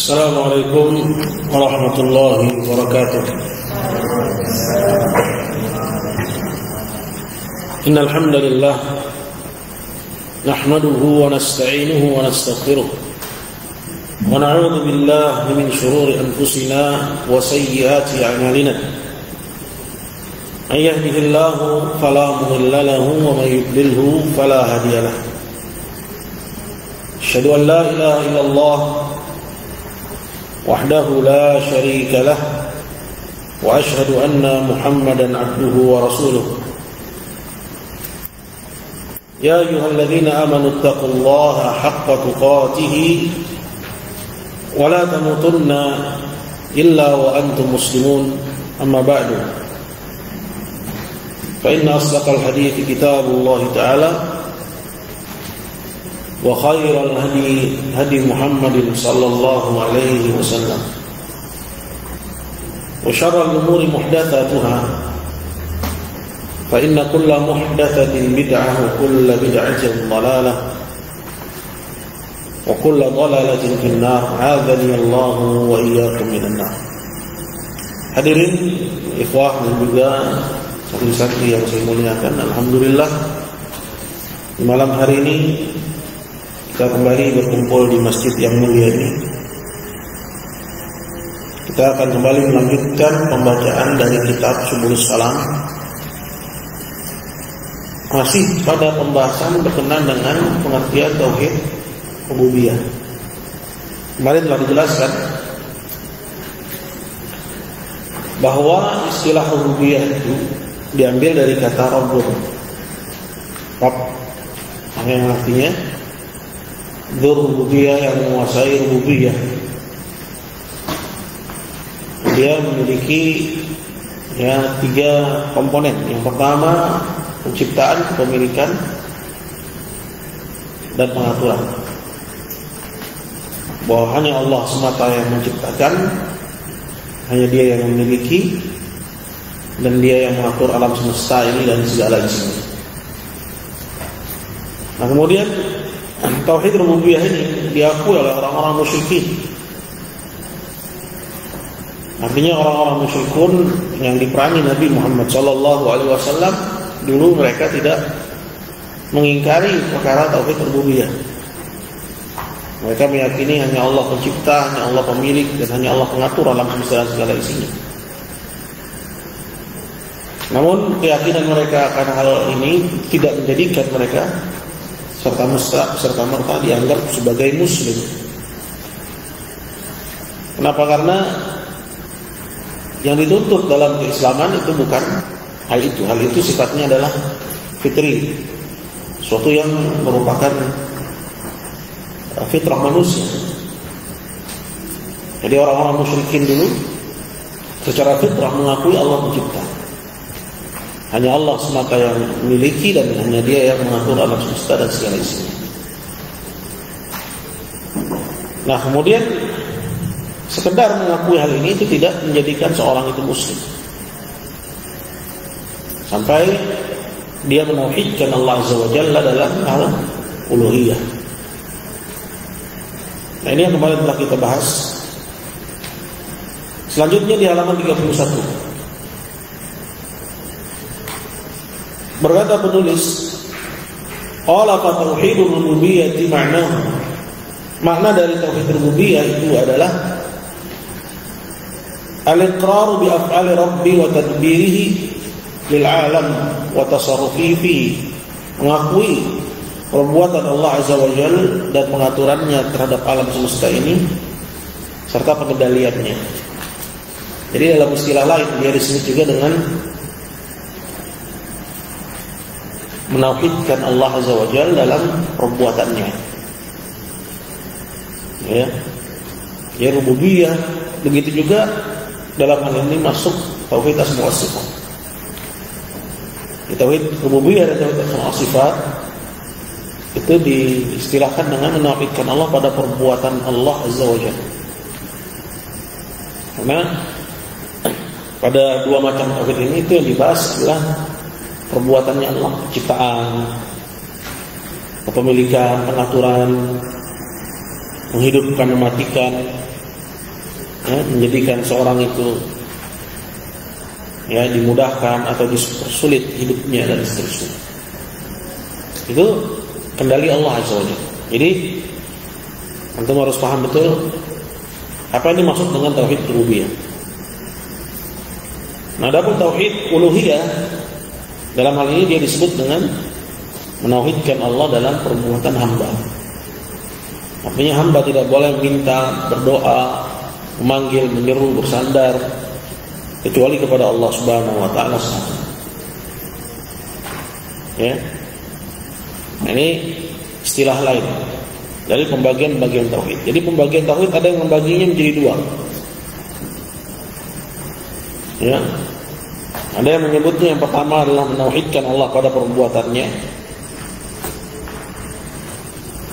Assalamualaikum warahmatullahi wabarakatuh. Innal hamdalillah nahmaduhu wa nasta'inuhu wa nastaghfiruh wa na'udzu billahi min shururi anfusina wa sayyiati a'malina. May yahdihillahu fala mudilla lahu wa may yudlilhu fala hadiya lahu. Asyhadu an la ilaha illallah wahdahu la syarika lah wa asyhadu anna Muhammadan abduhu wa rasuluh. Ya ayyuhalladzina amanu taqullaha haqqa tuqatih wa la tamutunna illa wa antum muslimun. Amma ba'du. Fa inna asdaqal hadithi kitabullah ta'ala wa khairal hadi Muhammadin sallallahu alaihi wasallam wa syarrul umuri muhdatsatuha fa inna kulla muhdatsatin bid'ah wa kulla bid'atin dhalalah wa kulla dhalalatin fin nar. A'adzani Allah wa iyyakum minan nar. Hadirin ikhwah dan juga santri-santri yang saya muliakan, alhamdulillah di malam hari ini kita kembali berkumpul di masjid yang mulia ini. Kita akan kembali melanjutkan pembacaan dari kitab Subulus Salam, masih pada pembahasan berkenaan dengan pengertian tauhid rububiyah. Kemarin telah dijelaskan bahwa istilah rububiyah itu diambil dari kata Rabbun, Rabb, yang artinya Dzur rububiyah, yang menguasai rububiyah. Dia memiliki tiga komponen. Yang pertama penciptaan, kepemilikan, dan pengaturan. Bahwa hanya Allah semata yang menciptakan, hanya Dia yang memiliki, dan Dia yang mengatur alam semesta ini dan segala isinya. Nah, kemudian tauhid rububiyah ini diakui oleh orang-orang musyrikin. Artinya orang-orang musyrikun yang diperangi Nabi Muhammad SAW, dulu mereka tidak mengingkari perkara tauhid rububiyah. Mereka meyakini hanya Allah pencipta, hanya Allah pemilik, dan hanya Allah pengatur alam semesta dan segala isinya. Namun keyakinan mereka akan hal ini tidak menjadikan mereka serta-merta dianggap sebagai muslim. Kenapa? Karena yang dituntut dalam keislaman itu bukan hal itu. Hal itu sifatnya adalah fitri, suatu yang merupakan fitrah manusia. Jadi orang-orang musyrikin dulu secara fitrah mengakui Allah pencipta. Hanya Allah semata yang memiliki, dan hanya Dia yang mengatur alam semesta dan segala isinya. Nah, kemudian sekedar mengakui hal ini itu tidak menjadikan seorang itu muslim, sampai dia menauhidkan Allah Azza wa Jalla dalam hal uluhiyah. Nah, ini yang kemarin telah kita bahas. Selanjutnya di halaman 31. Berkata penulis, qala fa tauhidul rububiyyah ma'nahu. Makna dari tauhid rububiyah itu adalah al-iqrar bi af'ali rabbi wa tadbirihi lil 'alam wa tasarrufihi fihi. Mengakui perbuatan Allah Azza wa Jalla dan pengaturannya terhadap alam semesta ini serta pengendaliannya. Jadi dalam istilah lain dia disebut juga dengan menauhidkan Allah Azza wa Jalla dalam perbuatannya. Ya, rububiyah. Begitu juga dalam hal ini masuk tauhid asma wa sifat. Tauhid rububiyah dan tauhid asma wa sifat itu diistilahkan dengan menauhidkan Allah pada perbuatan Allah Azza wa Jalla. Karena pada dua macam tauhid ini itu yang dibahas adalah perbuatannya Allah, ciptaan, kepemilikan, pengaturan, menghidupkan, mematikan, menjadikan seorang itu dimudahkan atau dipersulit hidupnya dan seterusnya. Itu kendali Allah Azza wa Jalla. Jadi antum harus paham betul apa ini maksud dengan tauhid rububiyah. Nah, adapun tauhid uluhiyah, dalam hal ini dia disebut dengan menauhidkan Allah dalam perbuatan hamba. Artinya hamba tidak boleh minta, berdoa, memanggil, menyeru, bersandar kecuali kepada Allah Subhanahu wa taala saja. Ya. Nah, ini istilah lain dari pembagian-pembagian tauhid. Jadi pembagian tauhid ada yang membaginya menjadi dua. Ya. Ada yang menyebutnya yang pertama adalah menauhidkan Allah pada perbuatannya.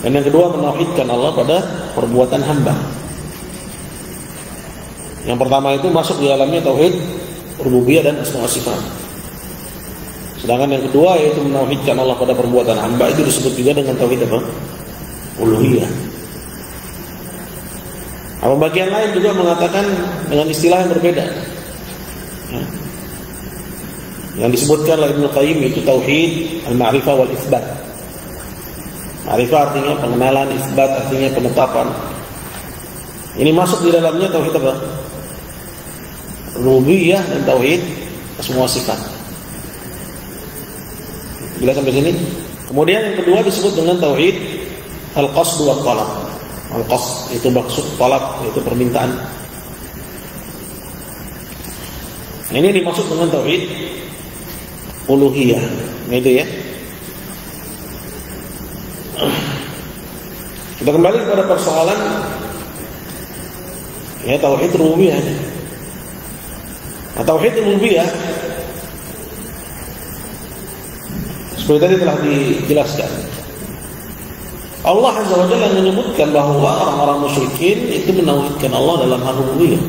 Dan yang kedua menauhidkan Allah pada perbuatan hamba. Yang pertama itu masuk di dalamnya tauhid rububiyah dan asma wa sifat. Sedangkan yang kedua yaitu menauhidkan Allah pada perbuatan hamba, itu disebut juga dengan tauhid apa? Uluhiyah. Nah, bagian lain juga mengatakan dengan istilah yang berbeda. Ya. Yang disebutkan oleh Ibnu Qayyim itu tauhid al-ma'rifah wal itsbat. Ma'rifah artinya pengenalan, itsbat artinya penetapan. Ini masuk di dalamnya tauhid apa? Rububiyah dan tauhid asma wa sifat. Jelas sampai sini? Kemudian yang kedua disebut dengan tauhid al-qasd wa talab. Al-qasd itu maksud, talab itu permintaan. Ini dimaksud dengan tauhid uluhiyah. Itu ya. Kita kembali kepada persoalan tauhid rububiyah. Nah, tauhid rububiyah seperti tadi telah dijelaskan. Allah Azza wa Jalla menyebutkan bahwa orang-orang musyrikin itu menauhidkan Allah dalam hal rububiyah.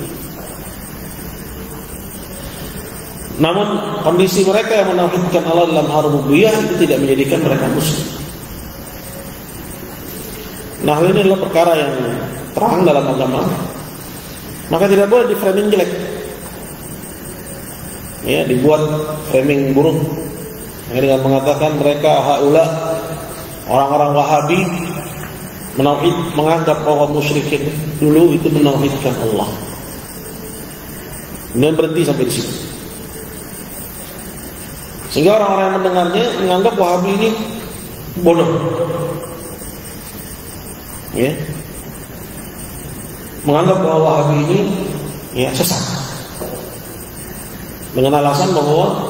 Namun kondisi mereka yang menauhidkan Allah dalam hal rububiyah itu tidak menjadikan mereka musyrik. Nah, hal ini adalah perkara yang terang dalam agama. Maka tidak boleh di-framing jelek. Ya, dibuat framing buruk. Dengan mengatakan mereka haula orang-orang Wahabi menganggap bahwa musyrikin dulu itu menauhidkan Allah. Kemudian berhenti sampai di situ. Sehingga orang-orang yang mendengarnya menganggap Wahabi ini bodoh. Ya. Menganggap bahwa Wahabi ini sesat. Dengan alasan bahwa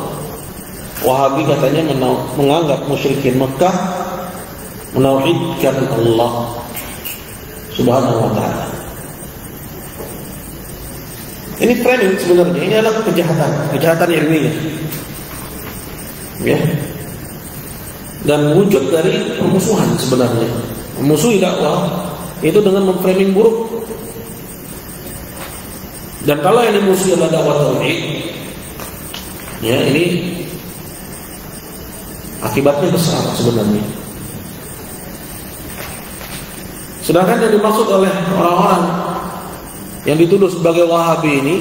Wahabi katanya menganggap musyrikin Mekah menauhidkan Allah Subhanahu wa ta'ala. Ini framing sebenarnya, ini adalah kejahatan ilmiah. Ya. Dan wujud dari permusuhan sebenarnya. Memusuhi dakwah itu dengan memframing buruk. Dan kalau yang dimusuhi adalah dakwah tauhid, ya ini akibatnya besar sebenarnya. Sedangkan yang dimaksud oleh orang-orang yang dituduh sebagai Wahabi ini,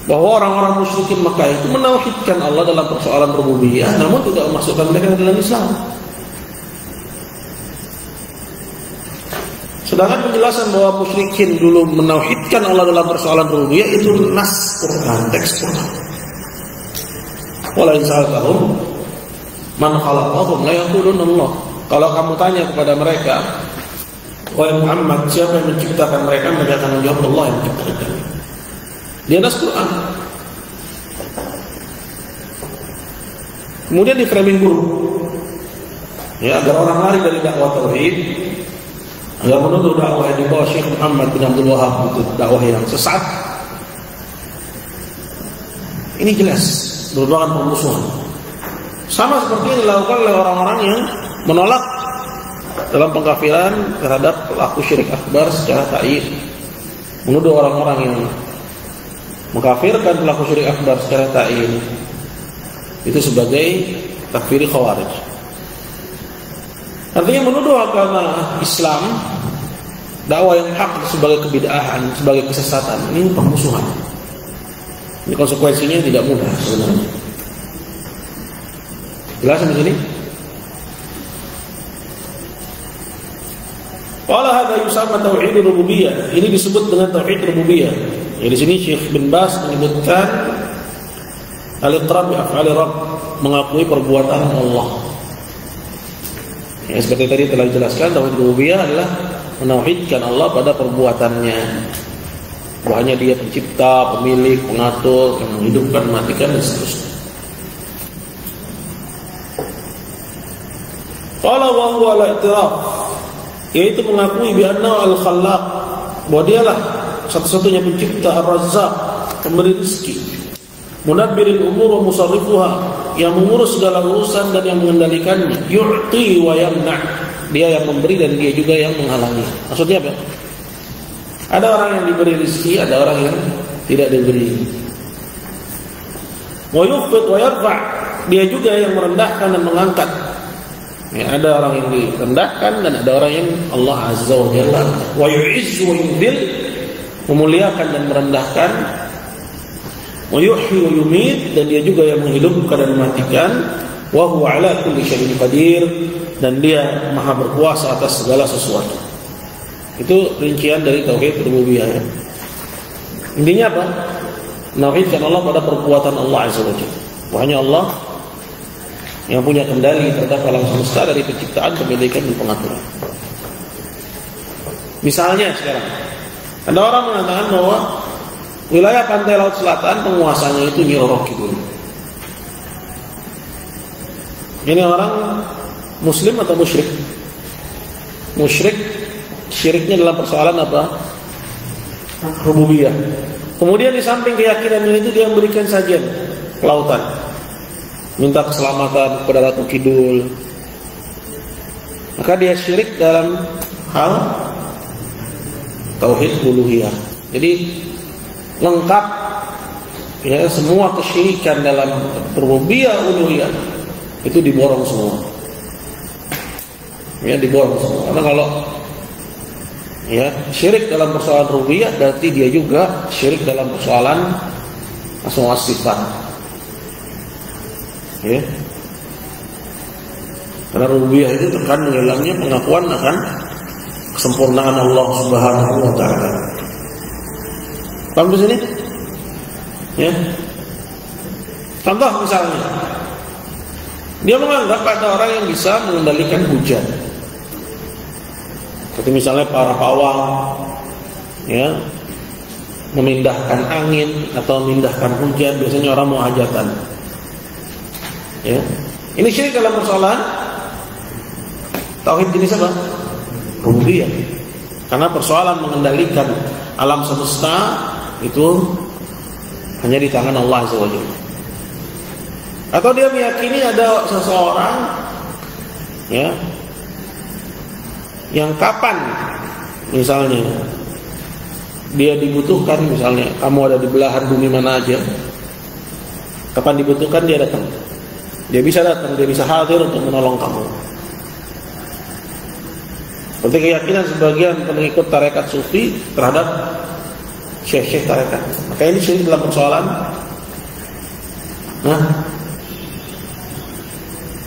bahwa orang-orang musyrikin Makkah itu menauhidkan Allah dalam persoalan rububiyah, namun tidak memasukkan mereka ke dalam Islam. Sedangkan penjelasan bahwa musyrikin dulu menauhidkan Allah dalam persoalan rububiyah itu nas Quran, teks Quran. Wala in sa'altahum man khalaqahum la yaqulun Allah. Kalau kamu tanya kepada mereka, wahai Muhammad, siapa yang menciptakan mereka? Mereka akan menjawab Allah yang menciptakan. Dia nas Quran. Kemudian di framing buruk, ya, agar orang lari dari dakwah tauhid, agar menuduh dakwah yang dibawa Syekh Muhammad bin Abdul Wahab itu dakwah yang sesat. Ini jelas merupakan permusuhan. Sama seperti yang dilakukan oleh orang-orang yang menolak dalam pengkafiran terhadap pelaku syirik akbar secara ta'yin. Menuduh orang-orang yang mengkafirkan pelaku syirik akbar secara ta'yin itu sebagai takfiri khawarij. Artinya menuduh agama Islam dakwah yang hak sebagai kebid'ahan, sebagai kesesatan, ini permusuhan. Ini konsekuensinya tidak mudah sebenarnya. Jelas di sini? Qala hadza yusamma tauhid rububiyah. Ini disebut dengan tauhid rububiyah. Ya, di sini Syekh bin Baz menyebutkan al-iqrar bi af'ali Rabb, mengakui perbuatan Allah. Ya, seperti tadi telah dijelaskan, tauhid rububiyah adalah menauhidkan Allah pada perbuatannya. Bahwanya Dia pencipta, pemilik, pengatur, yang menghidupkan, mematikan dan seterusnya. Qala wa huwa al-i'tiraf, yaitu mengakui bi anna al-khallaq, bahwa Dialah satu-satunya pencipta, ar-razzaq, pemberi rezeki, mudabbiril umur wa musarrifuha, yang mengurus segala urusan dan yang mengendalikannya, yu'ti wa yamna', Dia yang memberi dan Dia juga yang menghalangi. Maksudnya apa? Ada orang yang diberi rezeki, ada orang yang tidak diberi. Wa yufid wa yarfa', Dia juga yang merendahkan dan mengangkat. Ya, ada orang yang direndahkan dan ada orang yang Allah Azza wa Jalla wa yu'izzu wa yudhil, memuliakan dan merendahkan. Wa yuhyi wa yumit, dan Dia juga yang menghidupkan dan mematikan. Wa huwa ala kulli syai'in qadir, dan Dia maha berkuasa atas segala sesuatu. Itu rincian dari tauhid rububiyah. Ya. Intinya apa? Menauhidkan Allah pada perbuatan Allah Azza wa Jalla. Hanya Allah yang punya kendali terhadap alam semesta, dari penciptaan, pemilikan, dan pengaturan. Misalnya sekarang ada orang mengatakan bahwa wilayah pantai laut selatan penguasanya itu Nyi Roro Kidul. Ini orang Muslim atau musyrik? Musyrik, syiriknya dalam persoalan apa? Rububiyah. Kemudian di samping keyakinannya itu dia memberikan sajian kelautan, minta keselamatan kepada Ratu Kidul. Maka dia syirik dalam hal tauhid uluhiyah. Jadi lengkap ya, semua kesyirikan dalam rububiyah uluhiyah itu diborong semua. Ya, diborong semua. Karena kalau ya syirik dalam persoalan rububiyah, berarti dia juga syirik dalam persoalan asma wa sifat. Ya. Karena rububiyah itu terkandung dalamnya pengakuan akan kesempurnaan Allah Subhanahu wa taala. Paham di sini? Ya. Contoh misalnya, dia menganggap ada orang yang bisa mengendalikan hujan. Seperti misalnya para pawang, ya, memindahkan angin atau memindahkan hujan. Biasanya orang mau hajatan. Ya. Ini syirik dalam persoalan tauhid jenis apa? Rububiyah. Karena persoalan mengendalikan alam semesta itu hanya di tangan Allah Azza wa Jalla. Atau dia meyakini ada seseorang ya yang kapan misalnya dia dibutuhkan, misalnya kamu ada di belahan bumi mana aja, kapan dibutuhkan dia datang. Dia bisa datang, dia bisa hadir untuk menolong kamu. Seperti keyakinan sebagian pengikut tarekat sufi terhadap syekh-syekh tarekat. Maka ini syirik dalam persoalan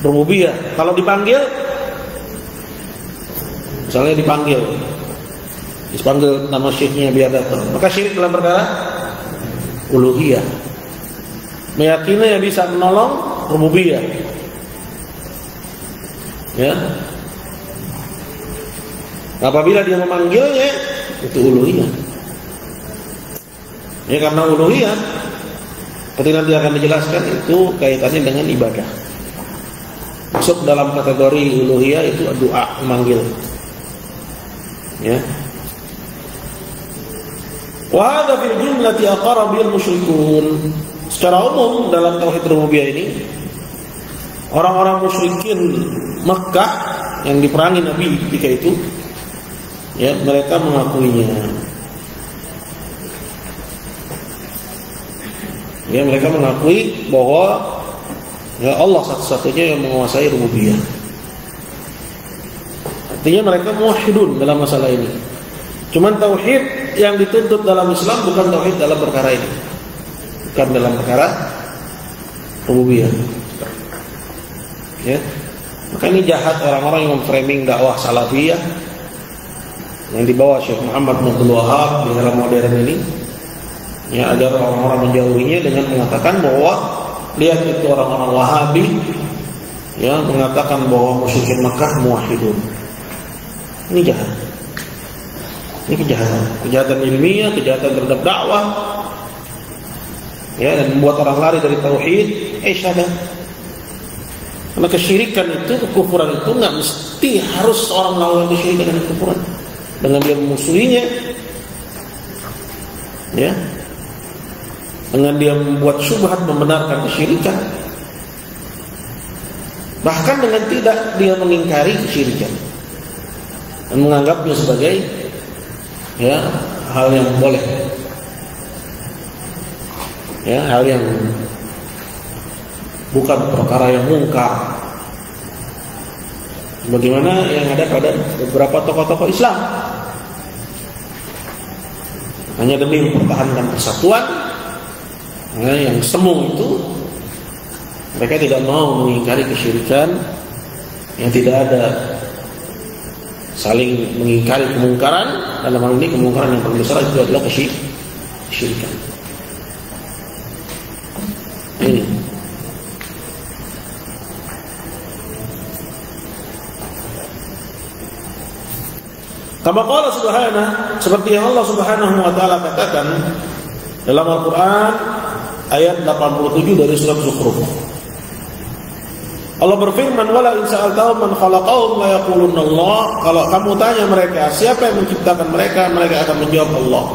rububiyah. Kalau dipanggil, misalnya dipanggil nama syekhnya biar datang, maka syirik dalam perkara uluhiyah. Meyakini yang bisa menolong rububiyah. Ya. Apabila dia memanggilnya, itu uluhiyah. Ya, karena uluhiyah seperti nanti akan dijelaskan itu kaitannya dengan ibadah. Masuk dalam kategori uluhiyah itu doa, memanggil. Ya. Wa hadza fil jumlati aqara bil musyrikun. Secara umum dalam tauhid rububiyah ini, orang-orang musyrikin Makkah yang diperangi Nabi ketika itu, ya, mereka mengakuinya. Ya, mereka mengakui bahwa ya Allah satu-satunya yang menguasai rububiyah. Artinya mereka muwahhidun dalam masalah ini. Cuman tauhid yang dituntut dalam Islam bukan tauhid dalam perkara ini, bukan dalam perkara rububiyah. Ya, maka ini jahat orang-orang yang memframing dakwah salafiyah yang dibawa Syekh Muhammad bin Abdul Wahab di era modern ini, ya, agar orang-orang menjauhinya dengan mengatakan bahwa lihat itu orang-orang Wahabi, ya, mengatakan bahwa musyrikin Mekah muwahhidun. Ini jahat. Ini kejahatan ilmiah, kejahatan terhadap dakwah, ya, dan membuat orang lari dari tauhid, syahadat. Karena kesyirikan itu, kekufuran itu nggak mesti harus orang melakukan kesyirikan dan kekufuran dengan dia memusuhinya, ya, dengan dia membuat syubhat membenarkan kesyirikan, bahkan dengan tidak dia mengingkari kesyirikan dan menganggapnya sebagai, ya, hal yang boleh, ya, hal yang bukan perkara yang mungkar, bagaimana yang ada pada beberapa tokoh-tokoh Islam. Hanya demi mempertahankan persatuan, ya, yang semu itu, mereka tidak mau mengingkari kesyirikan, yang tidak ada saling mengingkari kemungkaran. Dalam hal ini kemungkaran yang paling besar itu adalah kesyirikan. Ini kama qala subhanahu, seperti yang Allah Subhanahu wa taala katakan dalam Al-Qur'an ayat 87 dari surat Zukhruf. Allah berfirman, wala in sa'altahum man khalaqahum la yaqulunna Allah. Kalau kamu tanya mereka siapa yang menciptakan mereka, mereka akan menjawab Allah.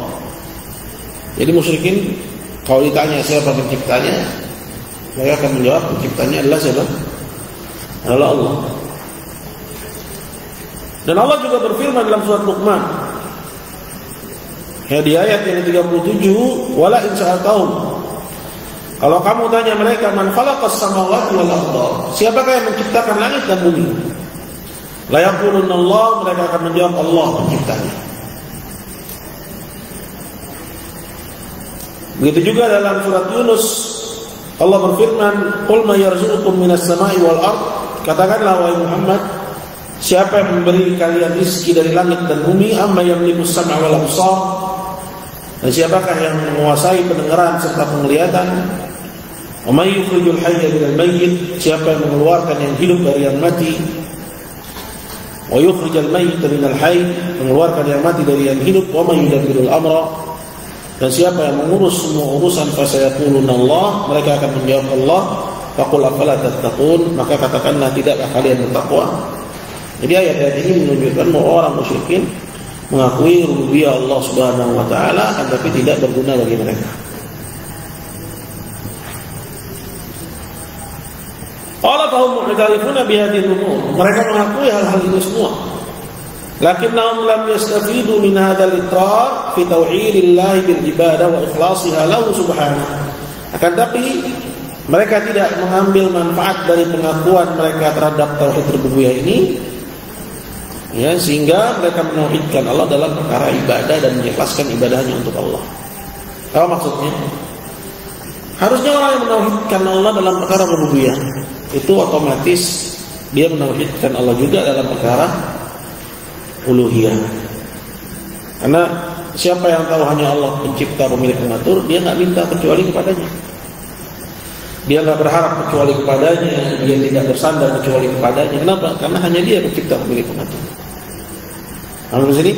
Jadi musyrikin kalau ditanya siapa penciptanya, mereka akan menjawab penciptanya adalah siapa? Adalah Allah. Dan Allah juga berfirman dalam surat Luqman, ya, di ayat yang 37, wala in sa'altahum, kalau kamu tanya mereka man khalaqas samawati wal ardh, siapakah yang menciptakan langit dan bumi? La yaqulunna Allah, mereka akan menjawab Allah penciptanya. Begitu juga dalam surat Yunus, Allah berfirman, qul may yarzuqukum minas sama'i wal ardh, katakanlah wahai Muhammad, siapa yang memberi kalian rezeki dari langit dan bumi? Amma yamliku sam'a wal absar, dan siapakah yang menguasai pendengaran serta penglihatan? Wa may yukhrijul hayya minal mayyit, siapa yang mengeluarkan yang hidup dari yang mati? Wa yukhrijul mayyita minal hayy, mengeluarkan yang mati dari yang hidup. Wa may yudabbirul amra, dan siapa yang mengurus semua urusan? Fasayaquluna Allah, mereka akan menjawab Allah. Faqul afala tattaqun, maka katakanlah tidakkah kalian bertakwa? Jadi ayat-ayat ini menunjukkan bahwa orang musyrikin mengakui rububiyah Allah Subhanahu wa taala, tetapi tidak berguna bagi mereka. Allah tahu mu'tarifuna bihadhihi al-umur, mereka mengakui hal-hal itu semua. Lakinnahum lam yastafidu min hadzal iqrar fi tauhidillah bil ibadah wa ikhlasiha lahu subhanahu. Akan tapi mereka tidak mengambil manfaat dari pengakuan mereka terhadap tauhid rububiyah ini, ya, sehingga mereka menauhidkan Allah dalam perkara ibadah dan mengikhlaskan ibadahnya untuk Allah. Apa maksudnya? Harusnya orang yang menauhidkan Allah dalam perkara rububiyah itu otomatis dia menauhidkan Allah juga dalam perkara uluhiyah. Karena siapa yang tahu hanya Allah pencipta, pemilik, pengatur, dia nggak minta kecuali kepadanya. Dia nggak berharap kecuali kepadanya, dia tidak bersandar kecuali kepadanya. Kenapa? Karena hanya dia pencipta, pemilik, pengatur. Lalu sini.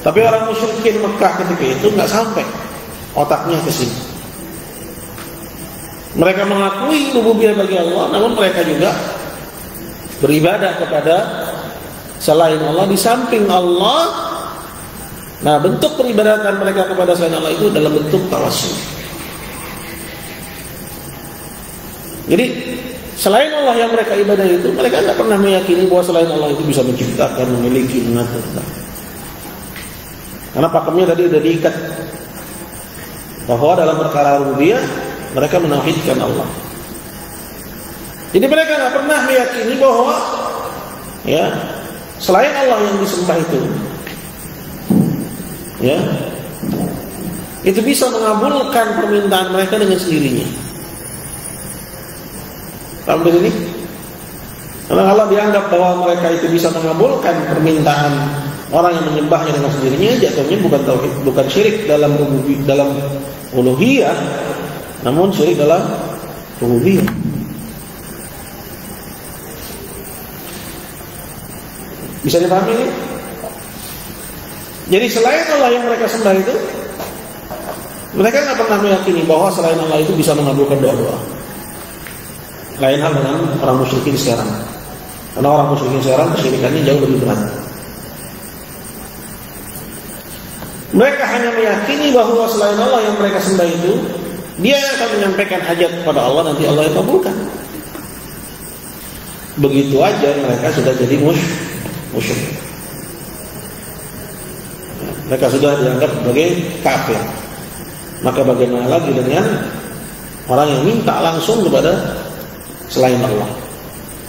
Tapi orang musyrikin Mekah ketika itu nggak sampai otaknya ke sini. Mereka mengakui rububiyah bagi Allah, namun mereka juga beribadah kepada selain Allah di samping Allah. Nah, bentuk peribadatan mereka kepada selain Allah itu dalam bentuk tawassul. Jadi selain Allah yang mereka ibadah itu, mereka tidak pernah meyakini bahwa selain Allah itu bisa menciptakan, memiliki, mengatur. Karena pakemnya tadi sudah diikat bahwa dalam perkara rububiyah mereka menauhidkan Allah. Jadi mereka tidak pernah meyakini bahwa, ya, selain Allah yang disembah itu ya, itu bisa mengabulkan permintaan mereka dengan sendirinya. Paham di sini? Karena Allah dianggap bahwa mereka itu bisa mengabulkan permintaan orang yang menyembahnya dengan sendirinya, jatuhnya bukan tauhid, bukan syirik dalam uluhiyah, namun syirik dalam rububiyah. Bisa dipahami ini? Jadi selain Allah yang mereka sembah itu, mereka nggak pernah meyakini bahwa selain Allah itu bisa mengabulkan doa-doa. Lain hal dengan orang musyrikin sekarang. Karena orang musyrikin sekarang kesyirikannya jauh lebih berat. Mereka hanya meyakini bahwa selain Allah yang mereka sembah itu, dia akan menyampaikan hajat kepada Allah, nanti Allah yang kabulkan. Begitu aja mereka sudah jadi musyrik. Mereka sudah dianggap sebagai kafir. Maka bagaimana lagi dengan orang yang minta langsung kepada selain Allah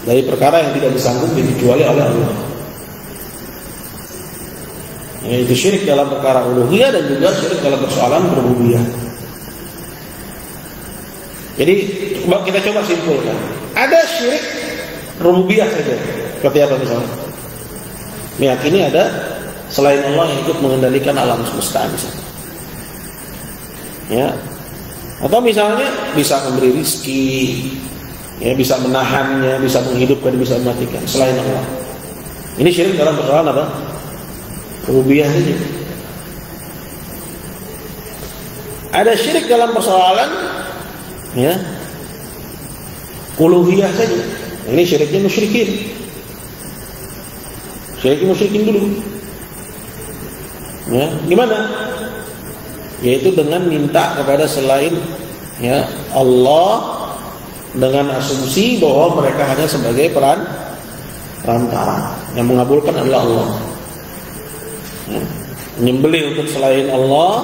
dari perkara yang tidak disanggup kecuali oleh Allah. Itu syirik dalam perkara uluhiyah dan juga syirik dalam persoalan rububiyah. Jadi kita coba simpulkan. Ada syirik rububiyah saja. Seperti apa misalnya? Meyakini ada selain Allah yang ikut mengendalikan alam semesta misalnya. Ya. Atau misalnya bisa memberi rezeki, ya, bisa menahannya, bisa menghidupkan, bisa mematikan selain Allah. Ini syirik dalam persoalan apa? Rububiyah saja. Ada syirik dalam persoalan, ya, uluhiyah saja. Ini syiriknya musyrikin. Syiriknya musyrikin dulu. Ya, gimana? Yaitu dengan minta kepada selain, ya, Allah, dengan asumsi bahwa mereka hanya sebagai perantara. Yang mengabulkan adalah Allah. Ya, menyembelih untuk selain Allah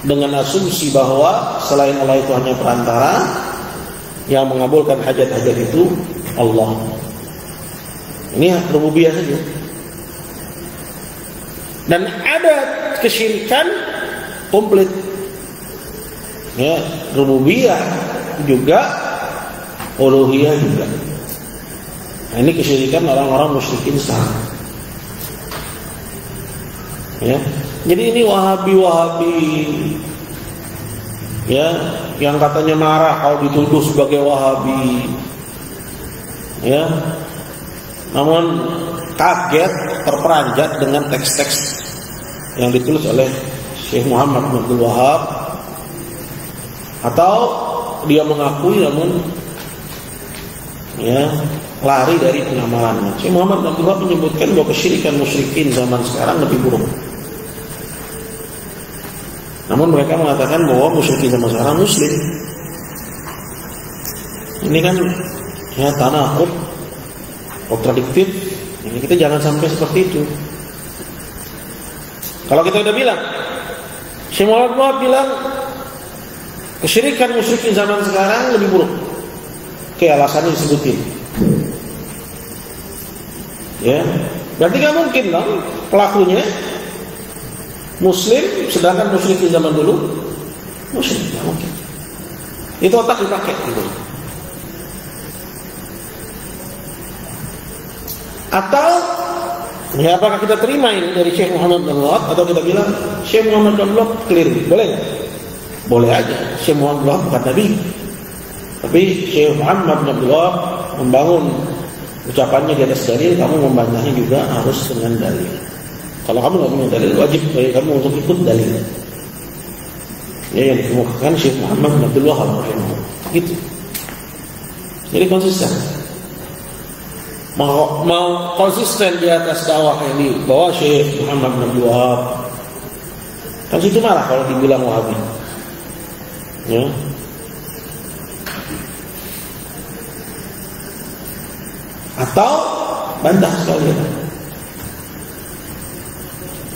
dengan asumsi bahwa selain Allah itu hanya perantara, yang mengabulkan hajat-hajat itu Allah. Ini rububiyah saja. Dan ada kesyirikan komplit, ya, rububiyah juga, uluhiyah juga. Nah, ini kesyirikan orang-orang musyrikin sekarang. Ya, jadi ini Wahabi, ya, yang katanya marah kalau dituduh sebagai Wahabi, ya, namun kaget, terperanjat dengan teks-teks yang ditulis oleh Syekh Muhammad bin Abdul Wahab, atau dia mengakui namun, ya, lari dari pengamalannya. Syekh Muhammad bin Abdul Wahab menyebutkan bahwa kesyirikan musyrikin zaman sekarang lebih buruk. Namun mereka mengatakan bahwa musyrikin zaman sekarang muslim. Ini kan, ya, tanaqud, kontradiktif. Ini kita jangan sampai seperti itu. Kalau kita udah bilang, Syekh Muhammad bilang kesyirikan musyrikin zaman sekarang lebih buruk. Oke, alasannya disebutin. Ya, berarti nggak mungkin dong pelakunya muslim, sedangkan musyrikin zaman dulu musyrik, nggak mungkin. Itu otak dipakai gitu. Atau, ya, apakah kita terima ini dari Syekh Muhammad bin Abdul Wahab, atau kita bilang Syekh Muhammad bin Abdul Wahab keliru? Boleh nggak? Boleh aja. Syekh Muhammad bin Abdul Wahab bukan Nabi, tapi Syekh Muhammad bin Abdul Wahab membangun ucapannya di atas dalil. Kamu membantahnya juga harus dengan dalil. Kalau kamu nggak punya dalil, wajib bagi kamu untuk ikut dalil. Ya, yang dikemukakan Syekh Muhammad bin Abdul Wahab, gitu. Jadi konsisten. Mau konsisten di atas dakwah ini bahwa Syekh Muhammad bin Abdul Wahab, kan situ marah kalau dibilang Wahabi, ya. Atau bantah sekalian,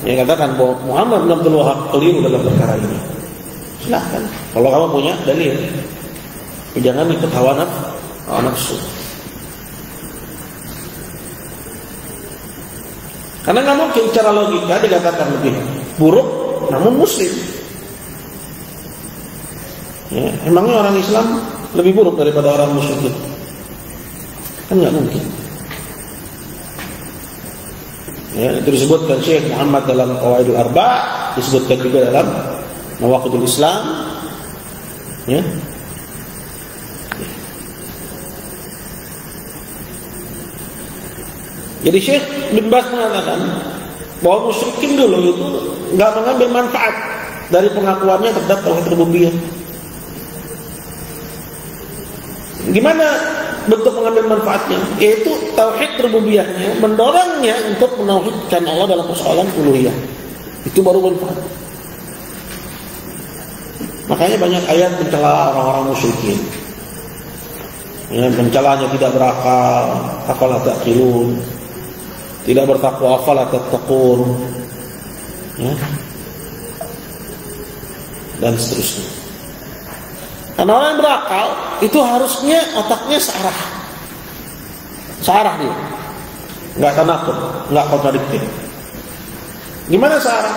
ya, katakan bahwa Muhammad bin Abdul Wahab keliru dalam perkara ini. Silahkan, kalau kamu punya dalil. Jangan ikut hawa nafsu. Karena nggak mungkin secara logika dikatakan begini, buruk namun muslim. Ya, emangnya orang Islam lebih buruk daripada orang musyrik? Kan nggak mungkin. Ya, itu disebutkan Syekh Muhammad dalam Qawaidul Arba', disebutkan juga dalam Nawaqidul Islam. Ya. Jadi Syekh bin Baz mengatakan bahwa musyrikin dulu itu nggak mengambil manfaat dari pengakuannya terhadap tauhid rububiyah. Gimana bentuk mengambil manfaatnya? Yaitu tauhid rububiyahnya mendorongnya untuk menauhidkan Allah dalam persoalan uluhiyah. Itu baru manfaat. Makanya banyak ayat mencela orang-orang musyrikin. Ya, mencelanya tidak berakal, afala ta'qilun, tidak bertakwa, afala tattaqun, ya, dan seterusnya. Karena orang yang berakal itu harusnya otaknya searah dia, nggak tanakut, nggak kontradiktif. Gimana searah?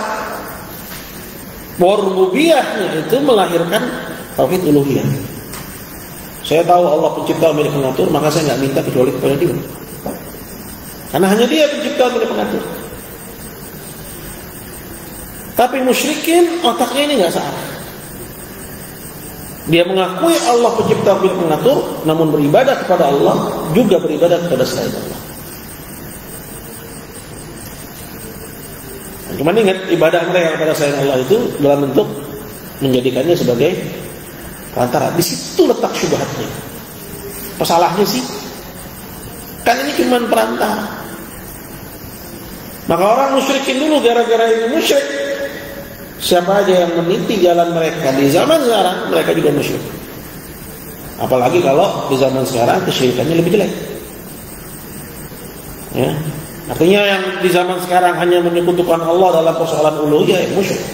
Bahwa rububiyahnya itu melahirkan tauhid uluhiyah. Saya tahu Allah pencipta milik pengatur, maka saya nggak minta kecuali kepada Dia. Karena hanya Dia pencipta milik pengatur. Tapi musyrikin otaknya ini nggak searah. Dia mengakui Allah pencipta milik pengatur, namun beribadah kepada Allah juga beribadah kepada selain Allah. Cuma ingat, ibadah mereka kepada selain Allah itu dalam bentuk menjadikannya sebagai perantara. Di situ letak syubhatnya. Pesalahnya sih, kan ini cuma perantara. Maka orang musyrikin dulu gara-gara ini musyrik. Siapa aja yang meniti jalan mereka di zaman sekarang, mereka juga musyrik. Apalagi kalau di zaman sekarang kesyirikannya lebih jelek. Ya. Artinya yang di zaman sekarang hanya menyekutukan Allah dalam persoalan uluhiyah, musyrik.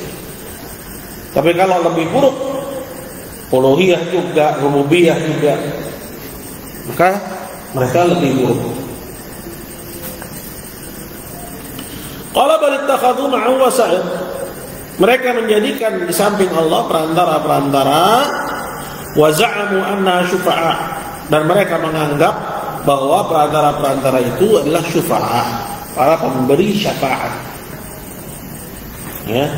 Tapi kalau lebih buruk, uluhiyah juga, rububiyah juga, maka mereka lebih buruk. Qala bal ittakhadhu ma'ahu wasa'id. Mereka menjadikan di samping Allah perantara-perantara, wa za'amu anna syufa'a, dan mereka menganggap bahwa perantara-perantara itu adalah syufa'ah, para pemberi syafaat. Ya.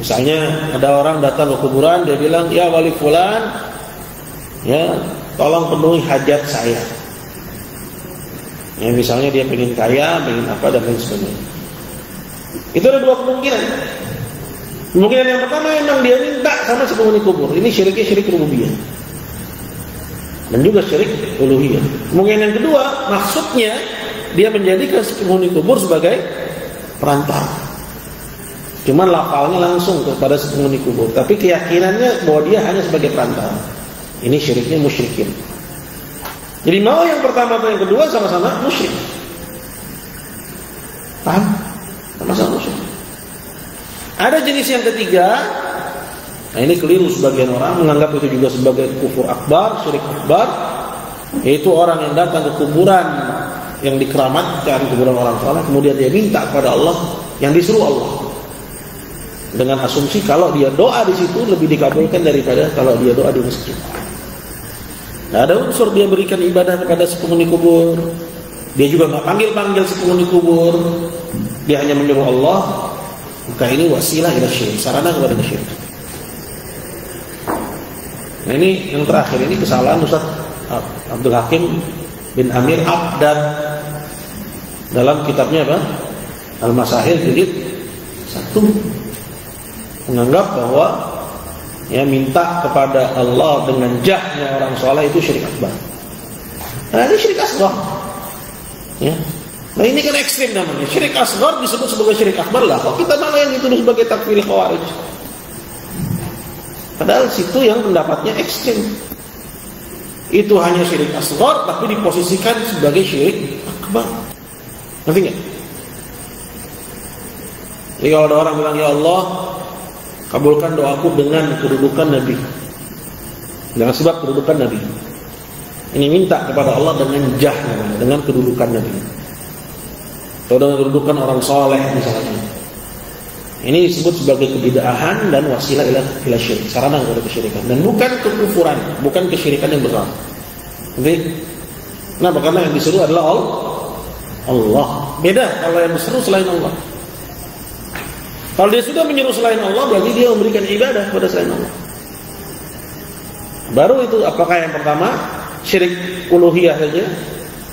Misalnya ada orang datang ke kuburan, dia bilang, ya wali fulan, ya tolong penuhi hajat saya. Ya, misalnya dia pengen kaya, pengen apa dan lain sebagainya. Itu ada dua kemungkinan. Kemungkinan yang pertama memang dia minta sama si penghuni kubur. Ini syiriknya syirik rububiyah. Dan juga syirik uluhiyah. Kemungkinan yang kedua, maksudnya dia menjadikan penghuni kubur sebagai perantara. Cuman lafalnya langsung kepada penghuni kubur, tapi keyakinannya bahwa dia hanya sebagai perantara. Ini syiriknya musyrikin. Jadi mau yang pertama atau yang kedua sama-sama musyrik. Paham? Sama-sama musyrik. Ada jenis yang ketiga. Nah, ini keliru sebagian orang menganggap itu juga sebagai kufur akbar, syirik akbar, yaitu orang yang datang ke kuburan yang dikeramatkan, kuburan orang saleh, kemudian dia minta kepada Allah yang disuruh Allah, dengan asumsi kalau dia doa di situ lebih dikabulkan daripada kalau dia doa di masjid. Nah, ada unsur dia berikan ibadah kepada si penghuni kubur, dia juga nggak panggil si penghuni kubur, dia hanya menyuruh Allah, maka ini wasilah ila syirik, sarana kepada syirik. Nah, ini yang terakhir, ini kesalahan Ustaz Abdul Hakim bin Amir Abdad dalam kitabnya apa? Al-Masahil jilid 1, menganggap bahwa ya minta kepada Allah dengan jahnya orang saleh itu syirik akbar. Nah, ini syirik asghar. Ya. Nah, ini kan ekstrim namanya. Syirik asghar disebut sebagai syirik akbar lah. Kok kita malah yang dituduh sebagai takfir khawarij? Padahal situ yang pendapatnya ekstrim. Itu hanya syirik asghar tapi diposisikan sebagai syirik akbar. Ngerti nggak? Jadi kalau ada orang bilang, ya Allah, kabulkan doaku dengan kedudukan Nabi, dengan sebab kedudukan Nabi. Ini minta kepada Allah dengan jahnya, dengan kedudukan Nabi, atau dengan kedudukan orang soleh misalnya. Ini disebut sebagai kebid'ahan dan wasilah ila syirik, sarana kepada kesyirikan, dan bukan kekufuran, bukan kesyirikan yang besar. Jadi, kenapa? Karena yang disuruh adalah Allah. Beda kalau yang disuruh selain Allah. Kalau dia sudah menyeru selain Allah, berarti dia memberikan ibadah kepada selain Allah. Baru itu, apakah yang pertama syirik uluhiyah saja,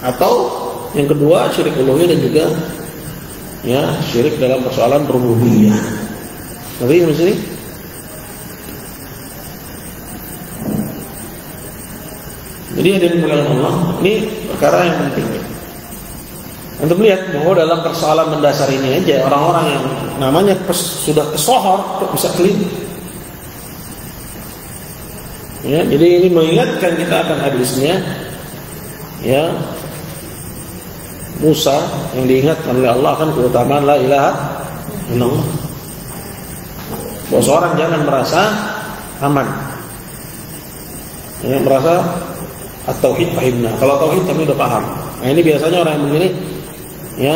atau yang kedua syirik uluhiyah dan juga ya syirik dalam persoalan rububiyah. Tapi di sini jadi ada yang mulia Allah, ini perkara yang penting. Untuk melihat bahwa dalam persoalan mendasar ini aja orang-orang yang namanya sudah kesohor bisa keliru. Ya, jadi ini mengingatkan kita akan hadisnya ya Musa yang diingatkan oleh Allah kan keutamaan la ilaha illallah. Bahwa seorang jangan merasa aman, ya, merasa at-tauhid fahimna. Kalau tauhid kami udah paham. Nah ini biasanya orang yang begini ya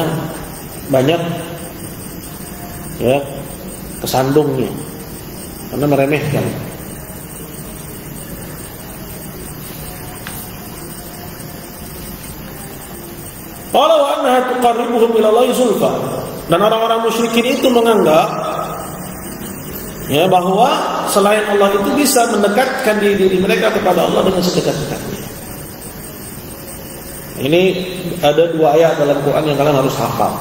banyak ya kesandungnya karena meremehkan. Walau annaha tuqarribuhum ila Allah zulfa. Dan orang-orang musyrikin itu menganggap ya bahwa selain Allah itu bisa mendekatkan diri mereka kepada Allah dengan sedekat-dekatnya. Ini ada dua ayat dalam Quran yang kalian harus hafal.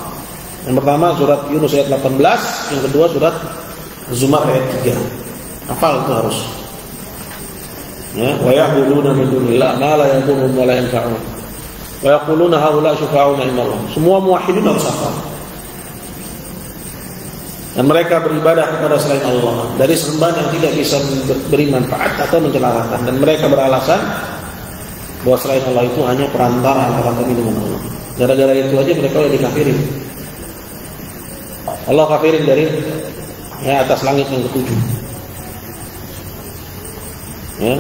Yang pertama surat Yunus ayat 18, yang kedua surat Zumar ayat 3. Hafal itu harus. Ya, wa ya'buduna min dunillah ma la yanfa'uhum wa la yanfa'un. Wa yaquluna haula syufa'una indallah. Semua muwahhidin harus hafal. Dan mereka beribadah kepada selain Allah dari sembahan yang tidak bisa beri manfaat atau mencelakakan, dan mereka beralasan bahwa selain Allah itu hanya perantara antara kami dengan Allah. Gara-gara itu aja mereka udah dikafirin. Allah kafirin dari ya atas langit yang ketujuh. Ya.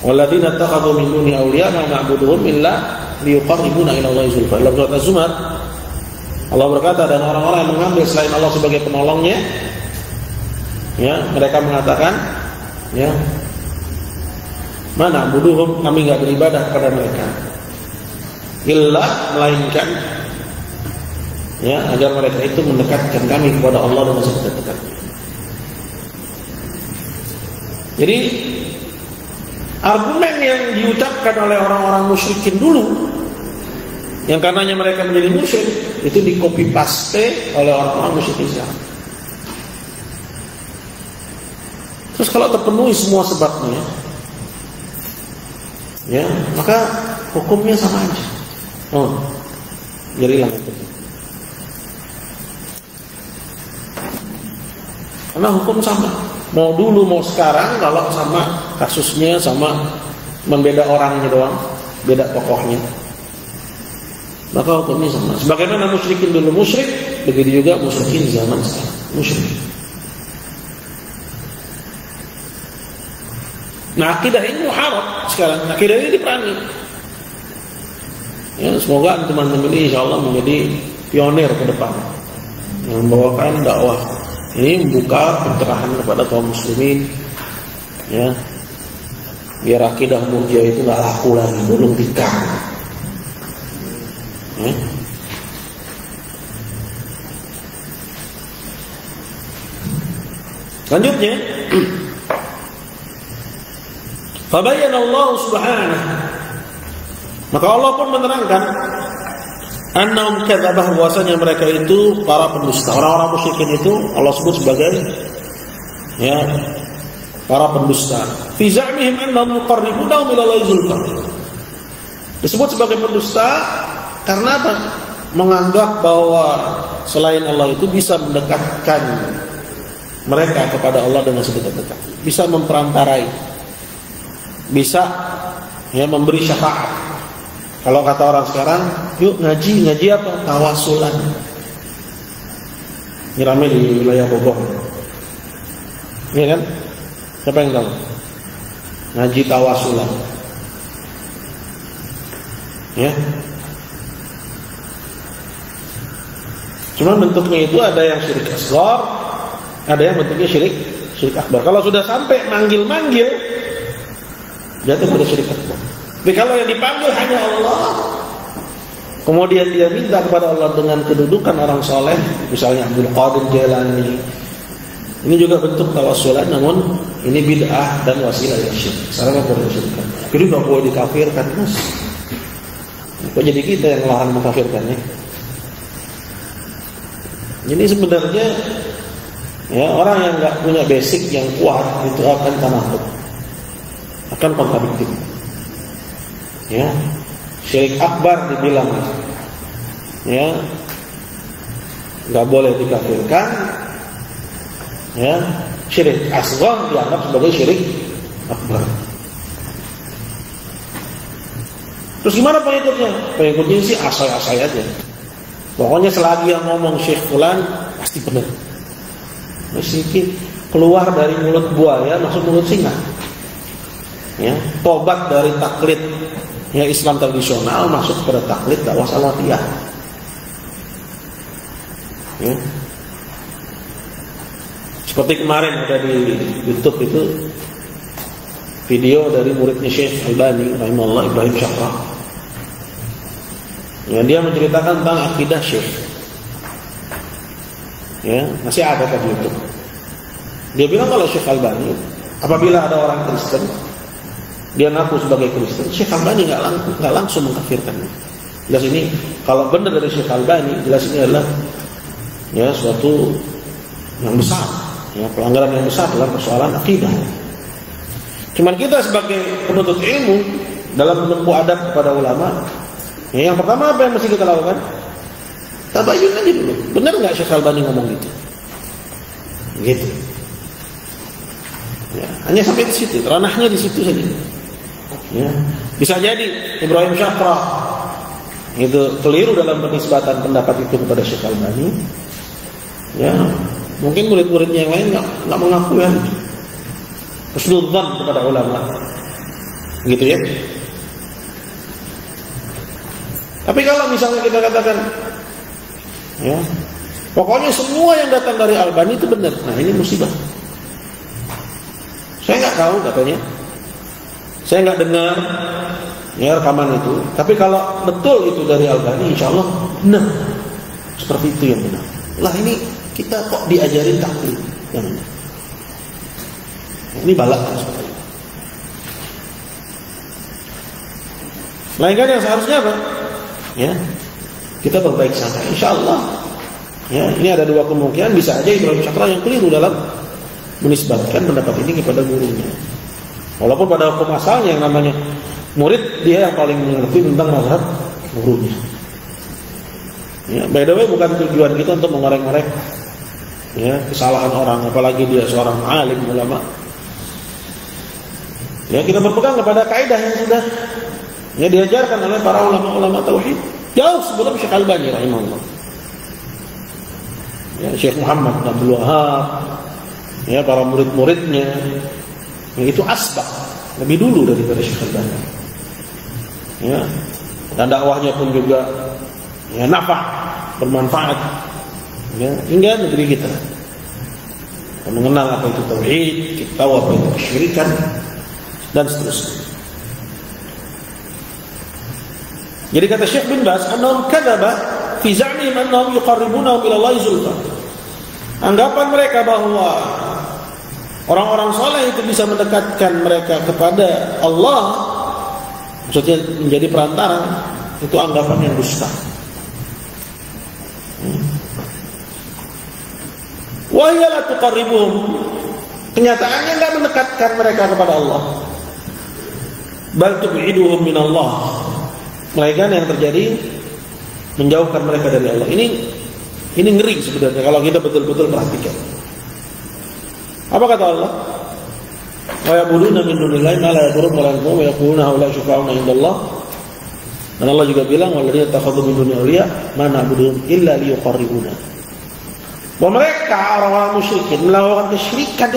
Walladzina takhadhu min duni awliya ma na'buduhum illa liyuqarribuna ila Allahi zulfa. Dalam surat Az-Zumar Allah berkata, dan orang-orang yang mengambil selain Allah sebagai penolongnya, ya mereka mengatakan, ya mana buduhum, kami enggak beribadah kepada mereka, illa melainkan, ya agar mereka itu mendekatkan kami kepada Allah dengan sedekat-dekatnya. Jadi argumen yang diucapkan oleh orang-orang musyrikin dulu, yang karenanya mereka menjadi musyrik, itu di copy paste oleh orang-orang musyrik sekarang. Terus kalau terpenuhi semua sebabnya, ya maka hukumnya sama aja. Jadi hilang itu. Karena hukum sama. Mau dulu mau sekarang, kalau sama kasusnya, sama membeda orangnya doang, beda tokohnya, maka hukumnya sama. Sebagaimana musyrikin dulu musyrik, begitu juga musyrikin zaman sekarang musyrik. Nah akidah ini muharab sekarang, akidah ini diperangi. Ya semoga teman-teman ini insyaallah menjadi pionir ke depan, membawakan dakwah ini, membuka pencerahan kepada kaum muslimin, ya biar akidah Murji'ah itu nggak laku lagi, belum tikar. Ya. Selanjutnya, fabayyana Allah subhanahu, maka Allah pun menerangkan annahum kadzabah, bahwasanya mereka itu para pendusta. Orang-orang musyrikin itu Allah sebut sebagai ya para pendusta. Fi za'mihim annahum muqarribunahum ila Allahi zulfa. Disebut sebagai pendusta karena apa? Menganggap bahwa selain Allah itu bisa mendekatkan mereka kepada Allah dengan sedekat-dekat, bisa memperantarai, bisa ya memberi syafaat. Kalau kata orang sekarang, yuk ngaji apa? Tawasulan. Ini ramai di wilayah Bogor. Iya kan? Siapa yang tahu? Ngaji tawasulan. Ya. Cuma bentuknya itu ada yang syirik asghar, Ada yang bentuknya syirik akbar. Kalau sudah sampai manggil-manggil, jatuh pada syirik akbar. Tapi kalau yang dipanggil hanya Allah, kemudian dia minta kepada Allah dengan kedudukan orang soleh, misalnya Abdul Qadir Jailani, ini juga bentuk tawassulan, namun ini bid'ah dan wasilah yang syirik. Sarana persyirikan. Jadi nggak boleh dikafirkan, Mas. Kok jadi kita yang melarang mengkafirkannya? Jadi sebenarnya ya, orang yang nggak punya basic yang kuat itu akan tanahut, akan kontradiktif. Ya, syirik akbar dibilang ya nggak boleh dikafirkan. Ya, syirik asghar dianggap sebagai syirik akbar. Terus gimana pengikutnya? Pengikutnya sih asal-asal aja. Pokoknya selagi yang ngomong Syekh Fulan pasti benar. Meskipun keluar dari mulut buaya masuk mulut singa. Ya, tobat dari taklid ya Islam tradisional masuk pada taklid dakwah salafiyah. Ya. Seperti kemarin ada di YouTube itu video dari muridnya Syekh Albani rahimahullah, Ibrahim Syakra. Ya, dia menceritakan tentang akidah Syekh. Ya, masih ada di YouTube. Dia bilang kalau Syekh Albani, apabila ada orang Kristen, dia ngaku sebagai Kristen, Syekh Albani nggak langsung mengkafirkannya. Jelas ini kalau benar dari Syekh Albani, jelas ini adalah ya suatu yang besar, ya pelanggaran yang besar dalam persoalan akidah. Cuman kita sebagai penuntut ilmu dalam menempuh adab kepada ulama, ya, yang pertama apa yang mesti kita lakukan? Tabayun aja dulu. Benar nggak Syekh Albani ngomong gitu? Gitu. Ya, hanya sampai di situ, ranahnya di situ saja. Ya, bisa jadi Ibrahim Syakra itu keliru dalam penisbatan pendapat itu kepada Syekh Albani. Ya, mungkin murid-muridnya yang lain nggak mengaku ya. Husnudzan kepada ulama, gitu ya. Tapi kalau misalnya kita katakan, ya, pokoknya semua yang datang dari Albani itu benar, nah ini musibah. Saya nggak tahu katanya, saya nggak dengar ya rekaman itu. Tapi kalau betul itu dari Albani, insya Allah benar. Seperti itu yang benar. Lah ini kita kok diajarin taklid yang benar. Ini balak kan seperti itu. Melainkan yang seharusnya apa? Ya, kita berbaik sangka. Insya Allah. Ya, ini ada dua kemungkinan, bisa aja Ibrahim Syakra yang keliru dalam menisbatkan pendapat ini kepada gurunya. Walaupun pada hukum asalnya yang namanya murid dia yang paling mengerti tentang mazhab gurunya. Ya, by the way bukan tujuan kita untuk mengorek-ngorek ya kesalahan orang, apalagi dia seorang alim ulama. Ya, kita berpegang kepada kaidah yang sudah ya diajarkan oleh para ulama-ulama tauhid jauh sebelum Syekh Albani rahimahullah. Ya, Syekh Muhammad Abdul Wahab, ya para murid-muridnya, yang itu asbaq lebih dulu daripada Syekh Albani. Ya, dan dakwahnya pun juga ya nafah, bermanfaat ya hingga negeri kita. Kita mengenal apa itu tauhid, kita tahu apa itu kesyirikan dan seterusnya. Jadi kata Syekh bin Baz, annahum kadzaba fi za'mihim annahum yuqarribunahum ila Allah zulfa. Anggapan mereka bahwa orang-orang soleh itu bisa mendekatkan mereka kepada Allah, maksudnya menjadi perantara, itu anggapan yang dusta. Wa hiya la tuqarribuhum. Kenyataannya enggak mendekatkan mereka kepada Allah. Bal tub'iduhum min Allah. Melainkan yang terjadi menjauhkan mereka dari Allah. Ini ngeri sebenarnya kalau kita betul-betul perhatikan. Apa kata Allah? Wa ya'buduna min dunillahi ma la yadurruhum wa la yanfa'uhum wa yaquluna haula syufa'una indallah. Dan Allah juga bilang walladzina takhadhu min dunihi awliya ma na'buduhum illa liyuqarribuna. Bahwa mereka orang-orang musyrikin melakukan kesyirikan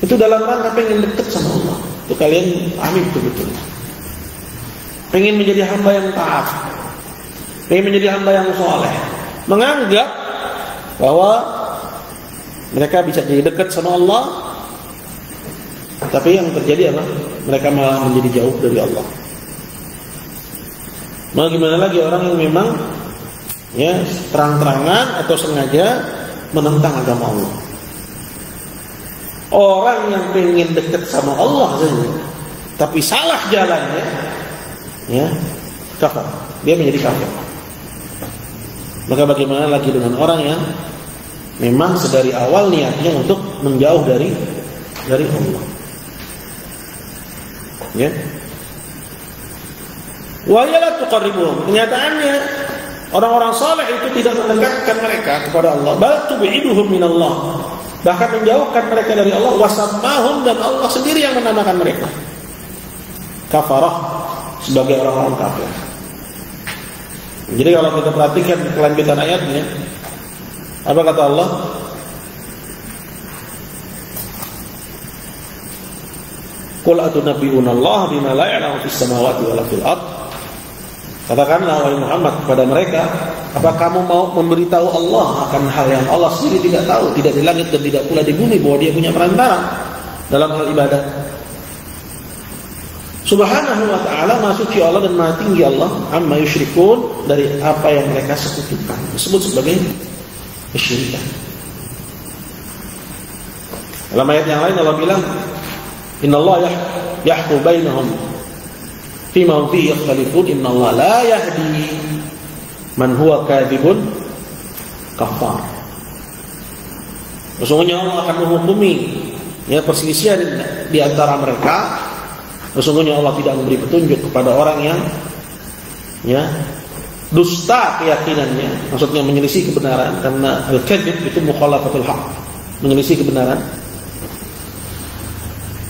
itu dalam rangka pengen dekat sama Allah. Itu kalian pahami betul-betul. Pengen menjadi hamba yang taat, pengen menjadi hamba yang soleh, menganggap bahwa Mereka bisa jadi dekat sama Allah, tapi yang terjadi apa? Mereka malah menjadi jauh dari Allah. Mau gimana lagi orang yang memang ya terang-terangan atau sengaja menentang agama Allah. Orang yang pengen dekat sama Allah saja, tapi salah jalannya, ya kafir. Dia menjadi kafir. Maka bagaimana lagi dengan orang yang memang sedari awal niatnya untuk menjauh dari Allah. Ya. Wa la tuqarribuhum. Kenyataannya orang-orang saleh itu tidak mendekatkan mereka kepada Allah, bal tubiduhum minallah. Bahkan menjauhkan mereka dari Allah, wasammahum, dan Allah sendiri yang menamakan mereka kafarah, sebagai orang-orang kafir. Jadi kalau kita perhatikan kelanjutan ayatnya, apa kata Allah? Qul atunabbi'una Allah bima la ya'lamu fis samawati wala fil ard. Katakanlah wahai Muhammad kepada mereka, apa kamu mau memberitahu Allah akan hal yang Allah sendiri tidak tahu, tidak di langit dan tidak pula di bumi, bahwa Dia punya perantara dalam hal ibadah. Subhanahu wa ta'ala, maha suci Allah dan maha tinggi Allah, amma yusyrikun, dari apa yang mereka sekutukan, disebut sebagai kesyirikan. Dalam ayat yang lain Allah bilang, innallaha yahkum bainahum fima hum fihi yakhtalifun, innallaha la yahdi man huwa kadzibun kafar. Sesungguhnya Allah akan menghukumi ya perselisihan di antara mereka. Sesungguhnya Allah tidak memberi petunjuk kepada orang yang ya dusta keyakinannya, maksudnya menyelisih kebenaran, karena al-kadzib itu mukhalafatul haq, menyelisih kebenaran.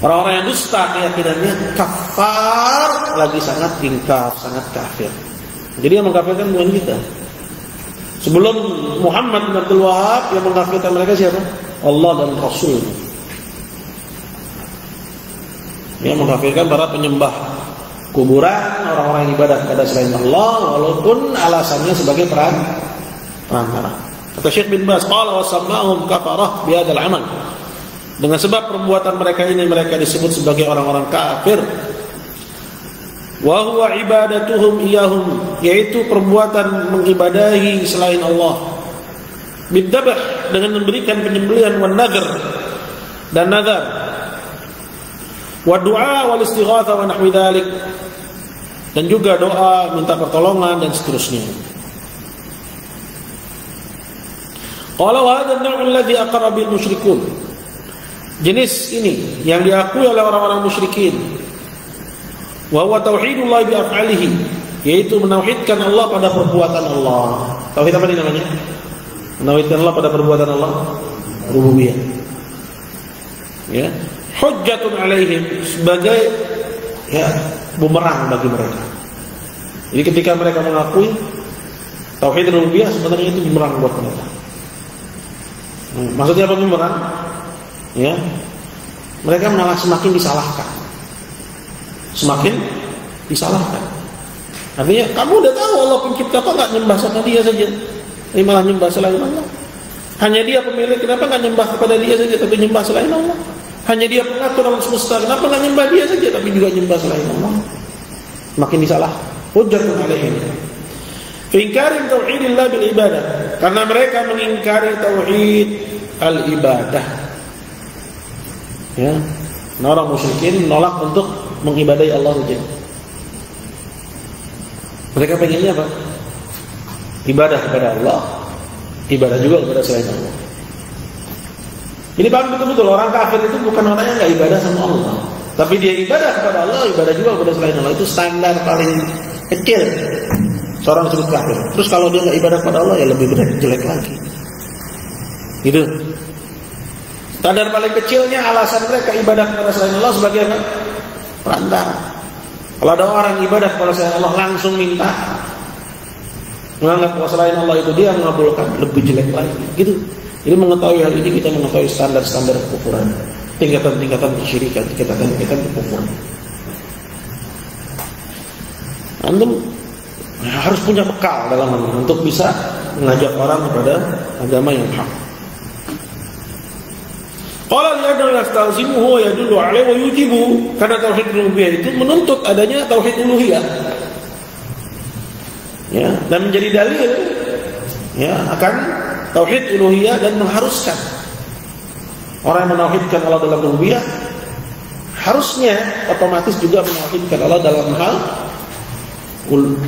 Orang-orang yang dusta keyakinannya kafar, lagi sangat ingkar, sangat kafir. Jadi yang mengkafirkan bukan kita. Sebelum Muhammad bin Abdul Wahab, yang mengkafirkan mereka siapa? Allah dan Rasul. Yang mengkafirkan para penyembah kuburan, orang-orang yang ibadah kepada selain Allah, walaupun alasannya sebagai perantara. Kata Syekh bin Baz, qala wa sammahum kafarah bi hadzal amal. Dengan sebab perbuatan mereka ini, mereka disebut sebagai orang-orang kafir. Wa huwa ibadatuhum iyahum, yaitu perbuatan mengibadahi selain Allah. Bidzabh, dengan memberikan penyembelihan, wan nadhr, dan nazar, wa du'a wal istighatsah wa nahwi dzalik, dan juga doa minta pertolongan dan seterusnya. Qala wa hadha an-naw' alladhi aqarra bil musyrikun. Jenis ini yang diakui oleh orang-orang musyrikin. Wa huwa tauhidullah bi af'alihi, yaitu menauhidkan Allah pada perbuatan Allah. Tauhid apa ini namanya? Menauhidkan Allah pada perbuatan Allah, rububiyah. Ya, hujjatun alaihim, sebagai ya bumerang bagi mereka. Jadi ketika mereka mengakui tauhid rububiyah, sebenarnya itu bumerang buat mereka. Maksudnya apa bumerang? Ya, mereka malah semakin disalahkan, semakin disalahkan. Artinya kamu udah tahu Allah pencipta, kok nggak nyembah sama Dia saja, ini malah nyembah selain Allah. Hanya Dia pemilik, kenapa nggak nyembah kepada Dia saja tapi nyembah selain Allah? Hanya Dia pengatur alam semesta, kenapa nggak nyembah Dia saja tapi juga nyembah selain Allah? Makin disalah. Hujjatun alaihim fi inkari tauhidillah bil ibadah, karena mereka mengingkari tauhid al ibadah. Ya, orang musyrikin menolak untuk mengibadahi Allah saja. Mereka pengennya apa? Ibadah kepada Allah, ibadah juga kepada selain Allah. Jadi paham betul-betul, orang kafir itu bukan orang yang nggak ibadah sama Allah, tapi dia ibadah kepada Allah, ibadah juga kepada selain Allah. Itu standar paling kecil seorang disebut kafir. Terus kalau dia nggak ibadah kepada Allah, ya lebih jelek lagi. Gitu. Standar paling kecilnya alasan mereka ibadah kepada selain Allah sebagai apa? Perantara. Kalau ada orang ibadah kepada selain Allah langsung minta, menganggap bahwa selain Allah itu Dia mengabulkan, lebih jelek lagi. Gitu. Jadi mengetahui hal ini, kita mengetahui standar-standar kekufuran, tingkatan-tingkatan kesyirikan, tingkatan-tingkatan kekufuran. Antum harus punya bekal dalam hal ini untuk bisa mengajak orang kepada agama yang hak. Qala li'annahu yastalzimuhu wa yadullu 'alaihi wa yujibu. Karena tauhid rububiyah itu menuntut adanya tauhid uluhiyah. Ya, dan menjadi dalil ya akan tauhid uluhiyah dan mengharuskan orang yang menauhidkan Allah dalam rububiyah harusnya otomatis juga menauhidkan Allah dalam hal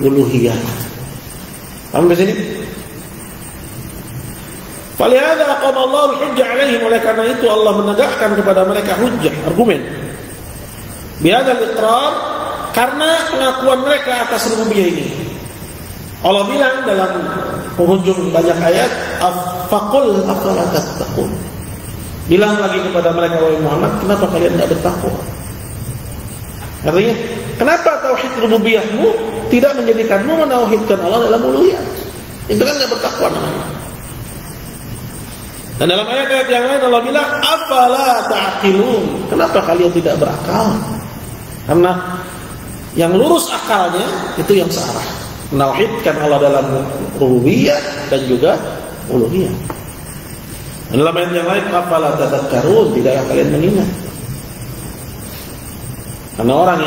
uluhiyah. Paham di sini? Falihada aqama Allahu al-hujjah 'alaihim, oleh karena itu Allah menegakkan kepada mereka hujjah, argumen. Bihadzal iqrar, karena pengakuan mereka atas rububiyah ini. Allah bilang dalam penghujung banyak ayat, faqul afala tattaqun. Bilang lagi kepada mereka, wahai Muhammad, kenapa kalian tidak bertakwa? Artinya, kenapa tauhid rububiyahmu tidak menjadikanmu menauhidkan Allah dalam uluhiyah? Itu kan tidak bertakwa namanya. Dan dalam ayat-ayat yang lain Allah bilang, afala ta'qilun. Kenapa kalian tidak berakal? Karena yang lurus akalnya itu yang searah, menauhidkan Allah dalam rububiyah dan juga uluhiyah. Dan dalam ayat yang lain, afala tadhakkarun, tidakkah kalian mengingat? Karena orang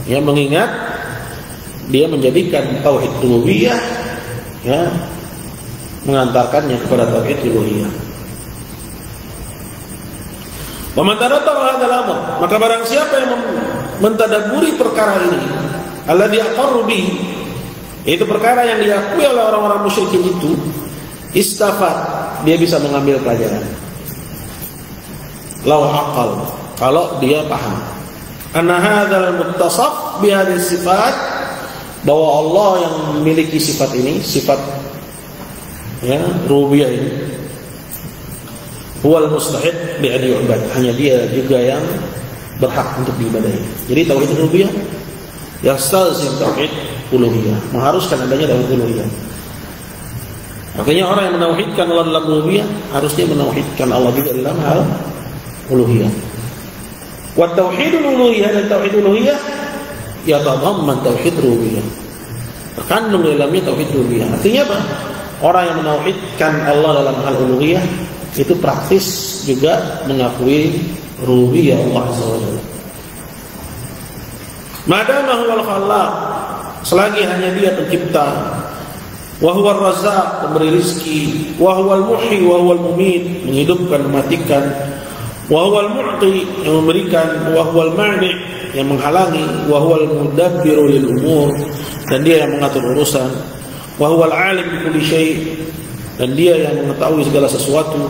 yang mengingat, dia menjadikan tauhid rububiyah ya mengantarkannya kepada tauhid uluhiyah. Wa man tadabbara hadzal amr, maka barang siapa yang mentadabburi perkara ini, alladzi aqarru bihi, itu perkara yang diakui oleh orang-orang musyrikin itu, istafad, dia bisa mengambil pelajaran. Law aqal, kalau dia paham. Anna hadzal muttasaf bi hadhihi sifat, bahwa Allah yang memiliki sifat ini, sifat ya rububiyah ini, huwal mustahiq bi an yu'bad, hanya dia juga yang berhak untuk diibadahi. Jadi tauhid rububiyah yastalzim tauhid uluhiyah, mengharuskan adanya tauhid uluhiyah. Artinya orang yang menauhidkan Allah dalam rububiyah harusnya menauhidkan Allah juga dalam hal uluhiyah. Wa tauhidul uluhiyah, dan tauhid uluhiyah yatadamman tauhid rububiyah, terkandung dalamnya tauhid rububiyah. Artinya apa? Orang yang menauhidkan Allah dalam hal uluhiyah itu praktis juga mengakui rububiyah Allah Azza wa Jalla. Madama huwal khallaq, selagi hanya dia pencipta, wa huwar razzaq, pemberi rezeki, wa huwal muhyi wa huwal mumit, menghidupkan, mematikan, wa huwal mu'ti, yang memberikan, wa huwal mani', yang menghalangi, wa huwal mudabbiru lil umur, dan dia yang mengatur urusan, wa huwal alim bi kulli syai', dan dia yang mengetahui segala sesuatu,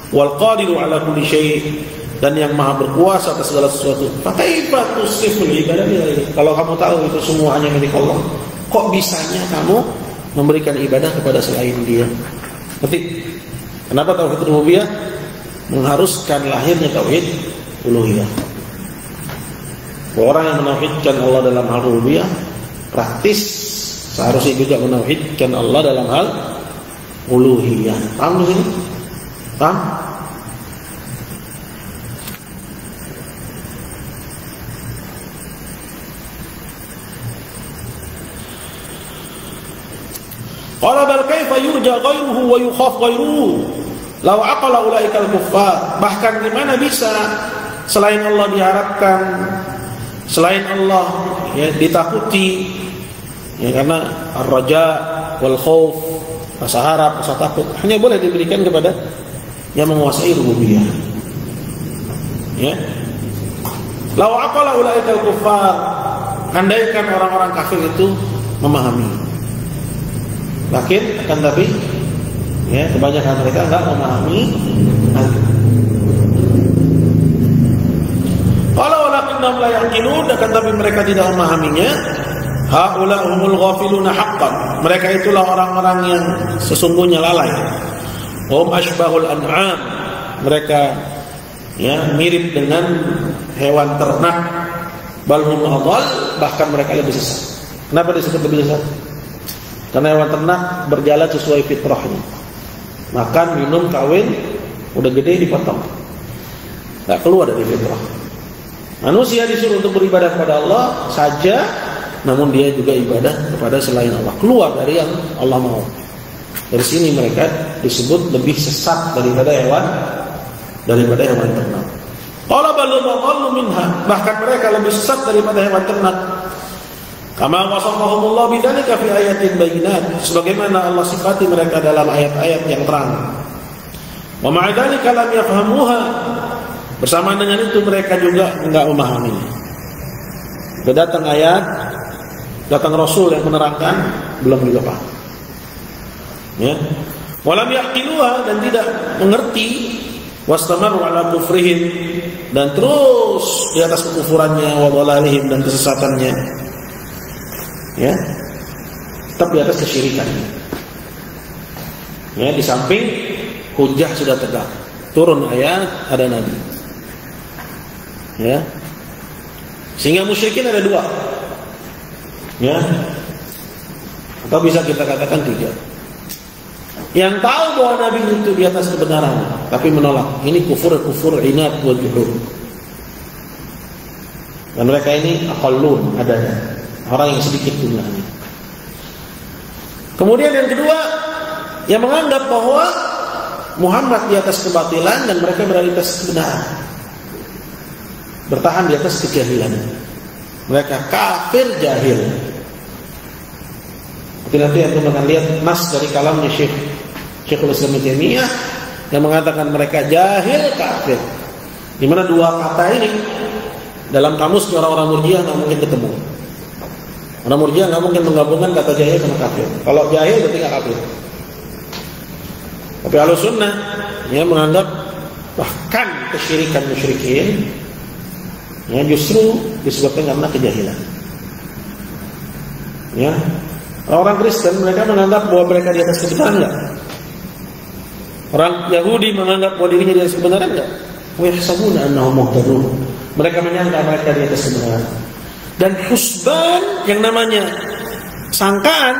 wal qadiru ala kulli syai', dan yang maha berkuasa atas segala sesuatu. Fakaifa tusiful ibadah lillahi, kalau kamu tahu itu semua hanya milik Allah, kok bisanya kamu memberikan ibadah kepada selain dia? Berarti kenapa tauhid rububiyah mengharuskan lahirnya tauhid uluhiyah? Orang yang menauhidkan Allah dalam hal rububiyah praktis seharusnya juga menauhidkan Allah dalam hal uluhiyah. Paham di sini? Paham? Qala bal kaifa yurja ghairuhu wa yukhaf ghairuhu law aqala ulaikal kuffar. Bahkan di mana bisa selain Allah diharapkan, selain Allah ya ditakuti, ya, karena ar-raja wal khauf, rasa harap, rasa takut hanya boleh diberikan kepada yang menguasai rububiyah. Ya. Law aqala ulaikal kuffar, andaikan orang-orang kafir itu memahami. Lakin akan tapi ya kebanyakan mereka enggak memahami. Kalau walakinnahum la yaqilun, akan tapi mereka tidak memahaminya. Haula humul ghafiluna haqqan, mereka itulah orang-orang yang sesungguhnya lalai. Hum ashbahul an'am, mereka ya mirip dengan hewan ternak. Bal hum adall, bahkan mereka lebih sesat. Kenapa disebut lebih sesat? Karena hewan ternak berjalan sesuai fitrahnya, makan, minum, kawin, udah gede dipotong, nggak keluar dari fitrah. Manusia disuruh untuk beribadah kepada Allah saja, namun dia juga ibadah kepada selain Allah, keluar dari yang Allah mau. Dari sini mereka disebut lebih sesat daripada hewan daripada hewan ternak. Qala bal adallu minha, bahkan mereka lebih sesat daripada hewan ternak. Kama wasafahumullah bidzalika fi ayatin bayyinat, sebagaimana Allah sifati mereka dalam ayat-ayat yang terang. Wa ma'a dzalika lam yafhamuha, bersama dengan itu mereka juga enggak memahami. Datang ayat, datang Rasul yang menerangkan, belum juga paham. Ya. Walam yaqiluha, dan tidak mengerti. Wastamaru ala kufrihim, dan terus di atas kekufurannya, wa dhalalihim, dan kesesatannya. Ya, tetap di atas kesyirikannya. Ya, di samping hujah sudah tegak, turun ayat, ada nabi. Ya, sehingga musyrikin ada dua. Ya, atau bisa kita katakan tiga. Yang tahu bahwa nabi itu di atas kebenaran, tapi menolak. Ini kufur inat wa juhud. Dan mereka ini aqallun adanya, orang yang sedikit jumlahnya. Kemudian yang kedua, yang menganggap bahwa Muhammad di atas kebatilan dan mereka berada di atas kebenaran, bertahan di atas kejahilan. Mereka kafir jahil. Nanti aku akan lihat nas dari kalamnya Syekhul Islam Ibnu Taimiyah yang mengatakan mereka jahil kafir. Di mana dua kata ini dalam kamus orang-orang Murji'ah nggak mungkin ketemu. Orang Murji'ah nggak mungkin menggabungkan kata jahil sama kafir. Kalau jahil berarti nggak kafir. Tapi Ahlussunnah ya menganggap bahkan kesyirikan musyrikin ya justru disebabkan karena kejahilan. Ya. Orang Kristen mereka menganggap bahwa mereka di atas kebenaran enggak? Orang Yahudi menganggap bahwa dirinya di atas kebenaran enggak? Wa yahsabuna annahum muhtadun. Mereka menyangka mereka di atas kebenaran. Dan husban yang namanya sangkaan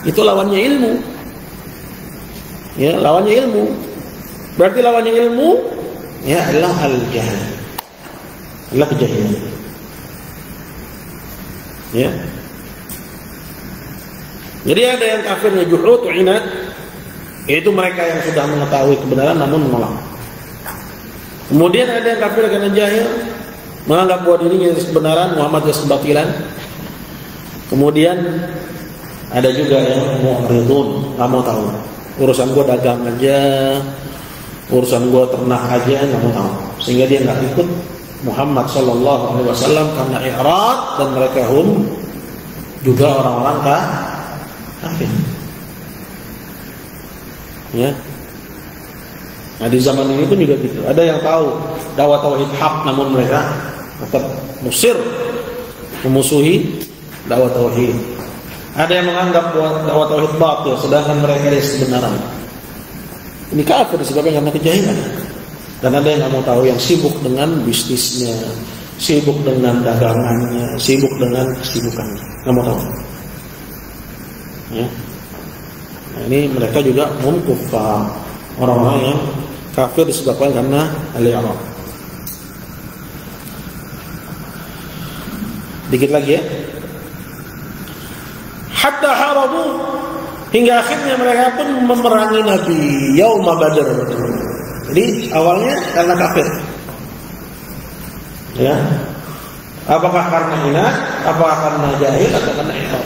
itu lawannya ilmu. Ya, lawannya ilmu. Berarti lawannya ilmu ya adalah al-jahl. Adalah kejahilan. Ya. Jadi ada yang kafirnya juhud inat, yaitu mereka yang sudah mengetahui kebenaran namun menolak. Kemudian ada yang kafir karena jahil, menganggap bahwa dirinya kebenaran, Muhammad kebatilan. Kemudian ada juga yang mu'ridun, nggak mau tahu. Urusan gua dagang aja, urusan gua ternak aja, nggak mau tahu. Sehingga dia nggak ikut Muhammad Sallallahu Alaihi Wasallam karena i'rad, dan mereka juga orang-orang kafir. Ya. Nah di zaman ini pun juga gitu. Ada yang tahu dakwah tauhid hak, namun mereka tetap musir memusuhi dakwah tauhid. Ada yang menganggap bahwa dakwah tauhid batil, sedangkan mereka di kebenaran. Ini kafir disebabkan karena kejahilan. Dan ada yang nggak mau tahu, yang sibuk dengan bisnisnya, sibuk dengan dagangannya, sibuk dengan kesibukannya, nggak mau tahu. Ya. Nah, ini mereka juga kufar, orang-orang yang kafir disebabkan karena al-i'rad. Dikit lagi ya. Hatta harabu, hingga akhirnya mereka pun memerangi Nabi Yauma Badr. Jadi awalnya karena kafir. Ya. Apakah karena inat, apakah karena jahil, atau karena i'rad?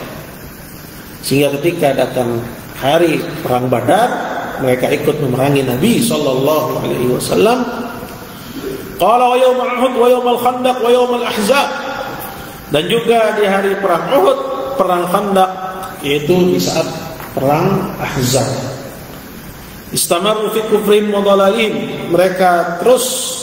Sehingga ketika datang hari perang Badar, mereka ikut memerangi Nabi sallallahu alaihi wasallam. Qala wa yaumul Uhud wa yaumul Khandaq wa yaumul Ahzab. Dan juga di hari perang Uhud, perang Khandaq, yaitu di saat perang Ahzab. Istamaru fi kufrin wa dhalalihim, mereka terus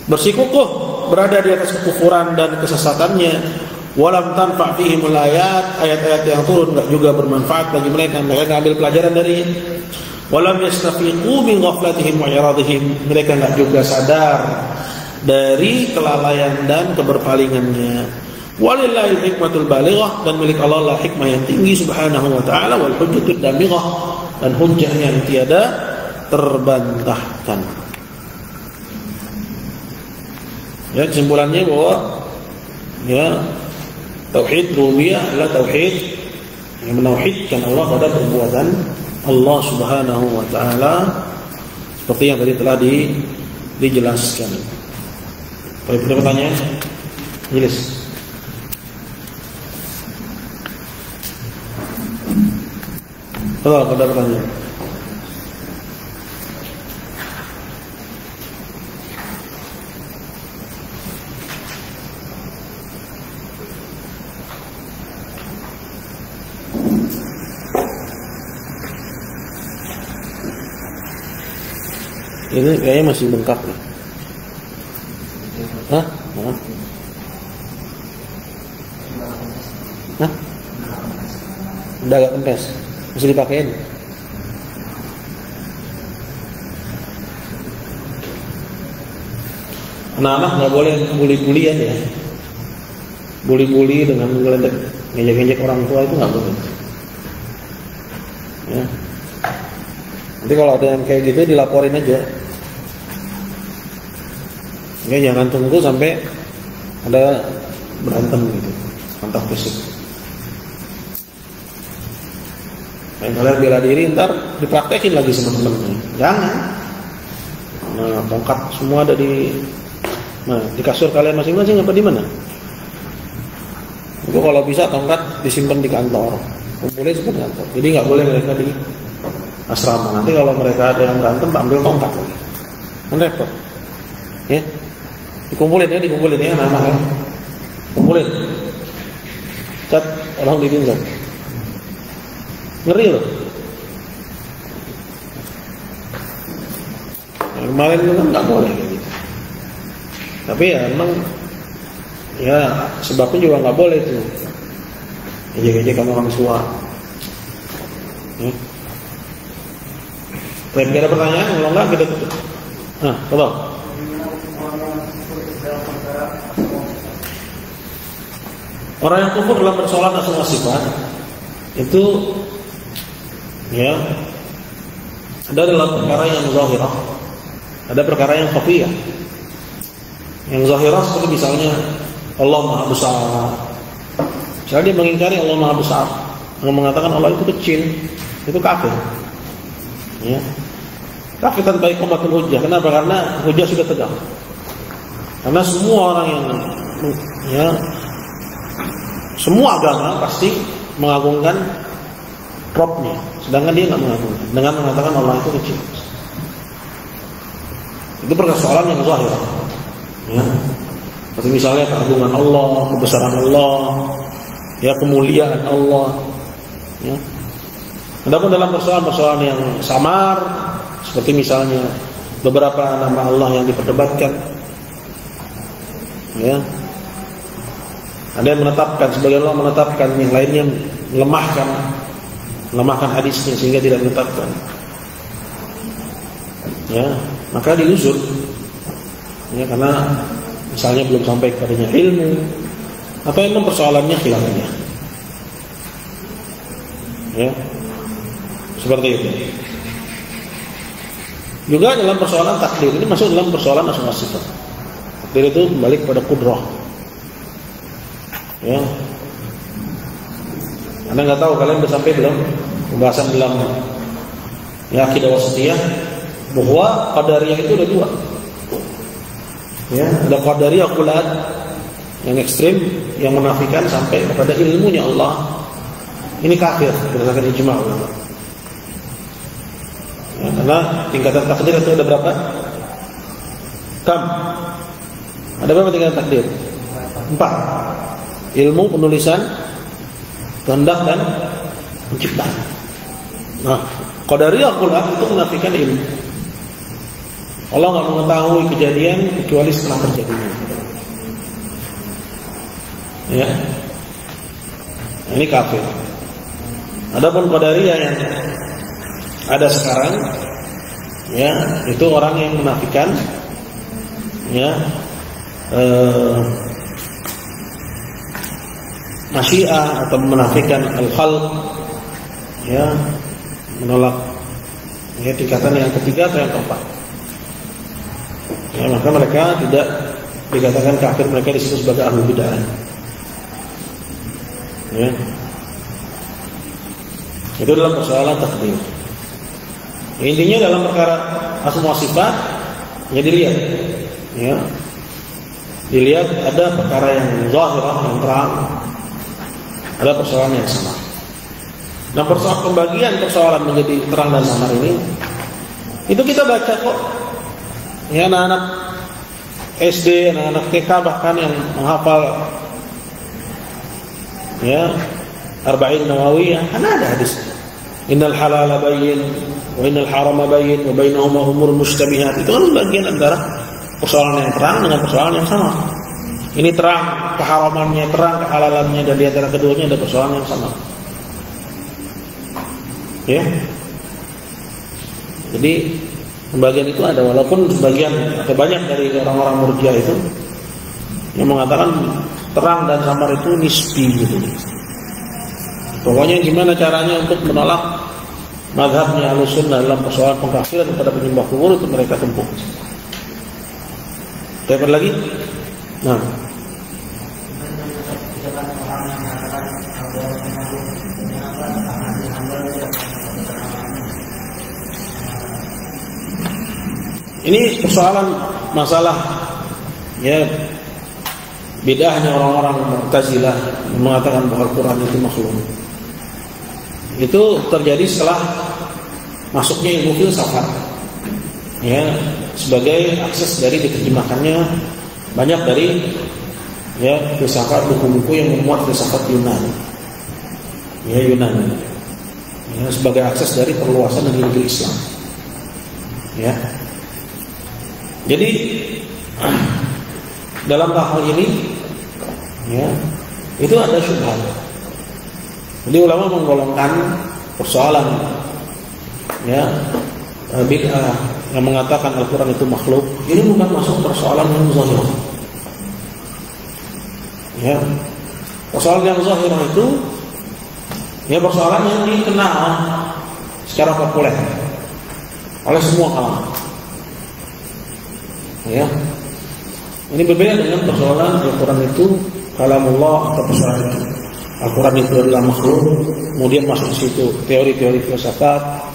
bersikukuh berada di atas kekufuran dan kesesatannya. Walam tanfa' fihim ayat-ayat yang turun enggak juga bermanfaat bagi mereka. Mereka ambil pelajaran dari walam yastafiqu min ghaflatihim wa iradihim, mereka enggak juga sadar dari kelalaian dan keberpalingannya. Walillahil hikmatul balighah, dan milik Allah lah hikmah yang tinggi subhanahu wa ta'ala, wal hujjatud damighah, dan hujjah yang tiada terbantahkan. Ya, kesimpulannya bahwa ya tauhid rububiyah adalah tauhid yang menauhidkan Allah pada perbuatan Allah Subhanahu wa taala, seperti yang tadi telah dijelaskan. Ada pertanyaan? Jelas. Betul, ada pertanyaan. Ini kayaknya masih bengkak nih. Hah? Hah? Udah agak kempes. Masih dipakein. Anak-anak nggak boleh bully-bullyan ya. Bully-bully dengan ngeledek, ngejek-ngejek orang tua itu nggak boleh. Ya. Nanti kalau ada yang kayak gitu dilaporin aja. Ya, jangan tunggu sampai ada berantem gitu, kontak fisik. Yang kalian bela diri ntar dipraktekin lagi sama temen-temen. Jangan. Nah, tongkat semua ada di kasur kalian masing-masing apa di mana? Itu kalau bisa tongkat disimpan di kantor, kumpulin seperti kantor. Jadi nggak boleh mereka di asrama. Nanti kalau mereka ada yang berantem, ambil tongkat lagi. Kan repot. Ya. Dikumpulin ya anak-anak. Kumpulin. Cat orang ditinggal. Ngeri loh. Nah, kemarin itu kan nggak boleh kayak gitu. Tapi ya emang ya sebabnya juga nggak boleh tuh. Ejek-ejekan orang tua. Tapi ada pertanyaan, kalau nggak kita tutup. Nah, tolong. Orang yang kufur dalam persoalan asma sifat itu ya ada dalam perkara yang zahirah, ada perkara yang khafiyah. Yang zahirah seperti misalnya Allah Maha Besar. Misalnya dia mengingkari Allah Maha Besar, mengatakan Allah itu kecil, itu kafir. Ya. Kafir tanpa iqamatul hujjah. Kenapa? Karena hujjah sudah tegak. Karena semua orang yang ya semua agama pasti mengagungkan Rabbnya, sedangkan dia nggak mengagungkan dengan mengatakan Allah itu kecil. Itu persoalan yang zahir. Ya. Seperti misalnya keagungan Allah, kebesaran Allah, ya kemuliaan Allah. Ya. Adapun dalam persoalan-persoalan yang samar, seperti misalnya beberapa nama Allah yang diperdebatkan, ya. Ada yang menetapkan, sebagian Allah menetapkan, yang lainnya melemahkan hadisnya sehingga tidak menetapkan. Ya, maka diusut. Ya, karena misalnya belum sampai kepadanya ilmu, atau memang persoalannya khilafiyah. Ya, seperti itu. Juga dalam persoalan takdir, ini masuk dalam persoalan asma sifat. Takdir itu kembali kepada kudrah. Ya, Anda nggak tahu, kalian udah sampai belum pembahasan dalam ya akidah wasatiyah bahwa qadariyah itu ada dua. Ya, ada qadariyah kulat yang ekstrim yang menafikan sampai kepada ilmunya Allah. Ini kafir berdasarkan ijma' ulama. Ya, karena tingkatan takdir itu ada berapa? Ada berapa tingkatan takdir? 4. Ilmu, penulisan, kehendak dan penciptaan. Nah, qadariyah kulat itu menafikan ilmu. Allah nggak mengetahui kejadian kecuali setelah terjadinya. Ya, ini kafir. Adapun qadariyah yang ada sekarang, ya itu orang yang menafikan, ya masyiah atau menafikan al-khalq, ya menolak ya tingkatan yang ketiga atau yang keempat. Ya, maka mereka tidak dikatakan kafir, mereka disebut sebagai ahlul bidah. Ya. Itu dalam persoalan takdir. Intinya dalam perkara asma sifat ya dilihat, ya dilihat ada perkara yang zahirah, yang terang, ada persoalan yang sama. Nah, persoalan pembagian persoalan menjadi terang dan samar ini, itu kita baca kok. Ya, anak-anak SD, anak-anak TK bahkan yang menghafal ya Arba'in Nawawiyah, kan ada hadis. Innal halala bayyin wa innal harama bayyin wa bainahuma umur mushtabihat. Itu kan bagian antara persoalan yang terang dengan persoalan yang sama. Ini terang keharamannya, terang kehalalannya, dan di antara keduanya ada persoalan yang sama. Ya. Jadi pembagian itu ada, walaupun sebagian atau banyak dari orang-orang Murji'ah itu yang mengatakan terang dan samar itu nisbi gitu. Pokoknya gimana caranya untuk menolak mazhabnya Ahlussunnah dalam persoalan pengkafiran kepada penyembah kubur itu mereka tempuh. Dapat lagi? Nah. Ini persoalan masalah ya bid'ahnya orang-orang Mu'tazilah mengatakan bahwa Al-Quran itu makhluk. Itu terjadi setelah masuknya ilmu filsafat, ya, sebagai akses dari diterjemahkannya banyak dari ya filsafat, buku-buku yang memuat filsafat Yunani, ya Yunani, ya, sebagai akses dari perluasan negeri Islam, ya. Jadi dalam hal ini, ya, itu ada syubhat. Jadi ulama menggolongkan persoalan ya bid'ah yang mengatakan Al-Quran itu makhluk. Ini bukan masuk persoalan yang zahir. Ya, persoalan yang zahir itu ya persoalan yang dikenal secara populer oleh semua kalangan. Ya, ini berbeda dengan persoalan Al-Quran itu kalamullah atau persoalan itu Al-Quran itu adalah makhluk, kemudian masuk di situ teori-teori filsafat,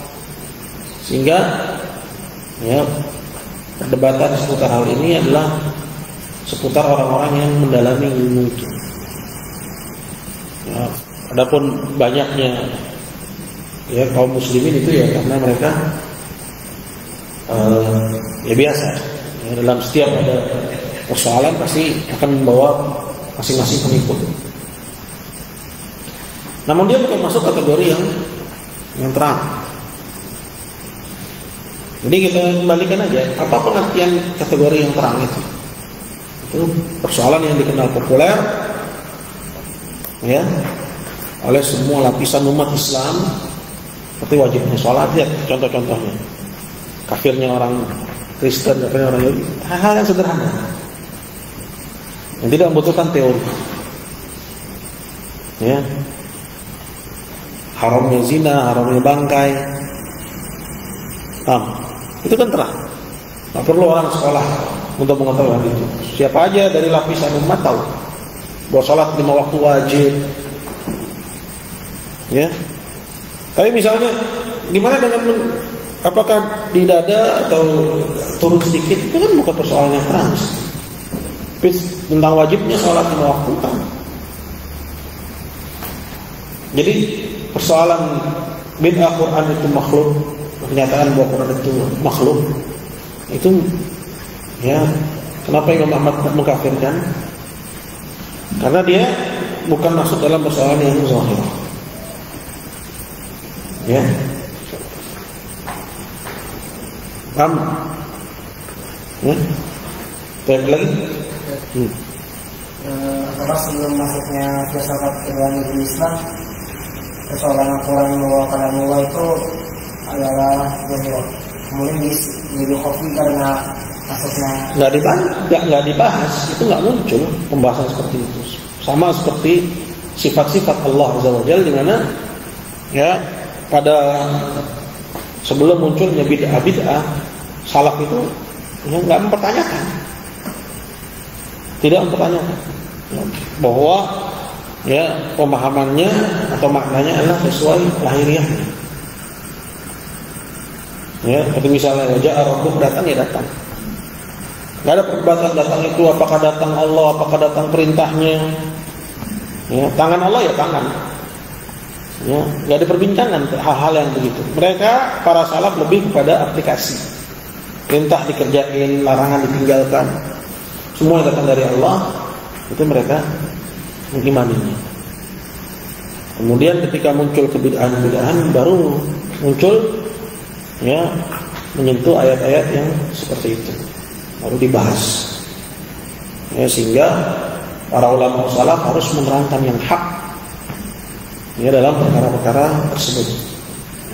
sehingga ya perdebatan seputar hal ini adalah seputar orang-orang yang mendalami ilmu itu. Ya, adapun banyaknya ya kaum muslimin itu ya karena mereka ya biasa. Ya, dalam setiap ada persoalan pasti akan membawa masing-masing pengikut. Namun dia bukan masuk kategori yang terang. Jadi kita kembalikan aja, apa pengertian kategori yang terang itu? Itu persoalan yang dikenal populer, ya, oleh semua lapisan umat Islam, seperti wajibnya sholat, ya, contoh-contohnya. Kafirnya orang Kristen, kafirnya orang Yahudi, hal-hal yang sederhana, yang tidak membutuhkan teori, ya. Haramnya zina, haramnya bangkai, itu kan terang. Tak perlu orang sekolah untuk mengetahui hal itu. Siapa aja dari lapisan umat tahu bahwa sholat 5 waktu wajib. Ya. Tapi misalnya gimana dengan apakah di dada atau turun sedikit, itu kan bukan persoalan yang terang. Tapi tentang wajibnya sholat 5 waktu kan. Jadi persoalan bid'ah Quran itu makhluk, pernyataan bahwa Quran itu makhluk, itu ya kenapa Imam Ahmad mengkafirkan? Karena dia bukan masuk dalam persoalan yang zahir. Ya, paham? Ya, baik lagi. Karena sebelum masuknya filsafat ke dalam negeri Islam, persoalan Al-Quran bahwa kalamullah itu adalah zahir. Kemudian dikopi karena masuknya nggak dibahas, itu nggak muncul pembahasan seperti itu. Sama seperti sifat-sifat Allah Azza wa Jalla, di mana ya pada sebelum munculnya bid'ah salaf itu ya nggak mempertanyakan, tidak mempertanyakan ya, bahwa ya pemahamannya atau maknanya adalah sesuai lahiriahnya. Ya, seperti misalnya wajah Rabbuk, datang ya datang. Nggak ada perdebatan datang itu apakah datang Allah, apakah datang perintahnya. Ya, tangan Allah ya tangan. Ya, nggak ada perbincangan hal-hal yang begitu. Mereka para salaf lebih kepada aplikasi. Perintah dikerjain, larangan ditinggalkan. Semua yang datang dari Allah itu mereka mengimaninya. Kemudian ketika muncul kebid'ahan-bid'ahan baru muncul ya menyentuh ayat-ayat yang seperti itu. Baru dibahas. Ya, sehingga para ulama salaf harus menerangkan yang hak ya dalam perkara-perkara tersebut.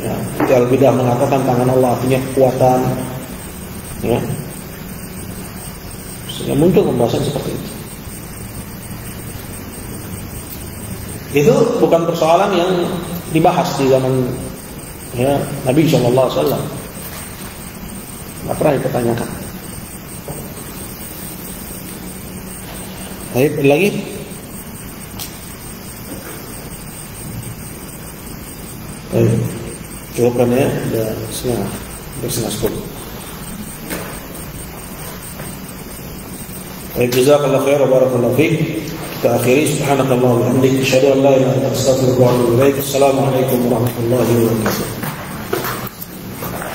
Ya, Al-Bidah mengatakan tangan Allah artinya kekuatan. Ya. Sehingga muncul pembahasan seperti itu. Itu bukan persoalan yang dibahas di zaman ya Nabi SAW. Nggak pernah dipertanyakan. Baik, lagi. Baik, jawabannya udah setengah 10. Baik, jazakallahu khair wa barakallahu fiik. Kita akhiri, subhanakallah wa bihamdik, asyhadu an la ilaha illa anta, astaghfiruka wa atubu ilaik. Assalamualaikum warahmatullahi wabarakatuh.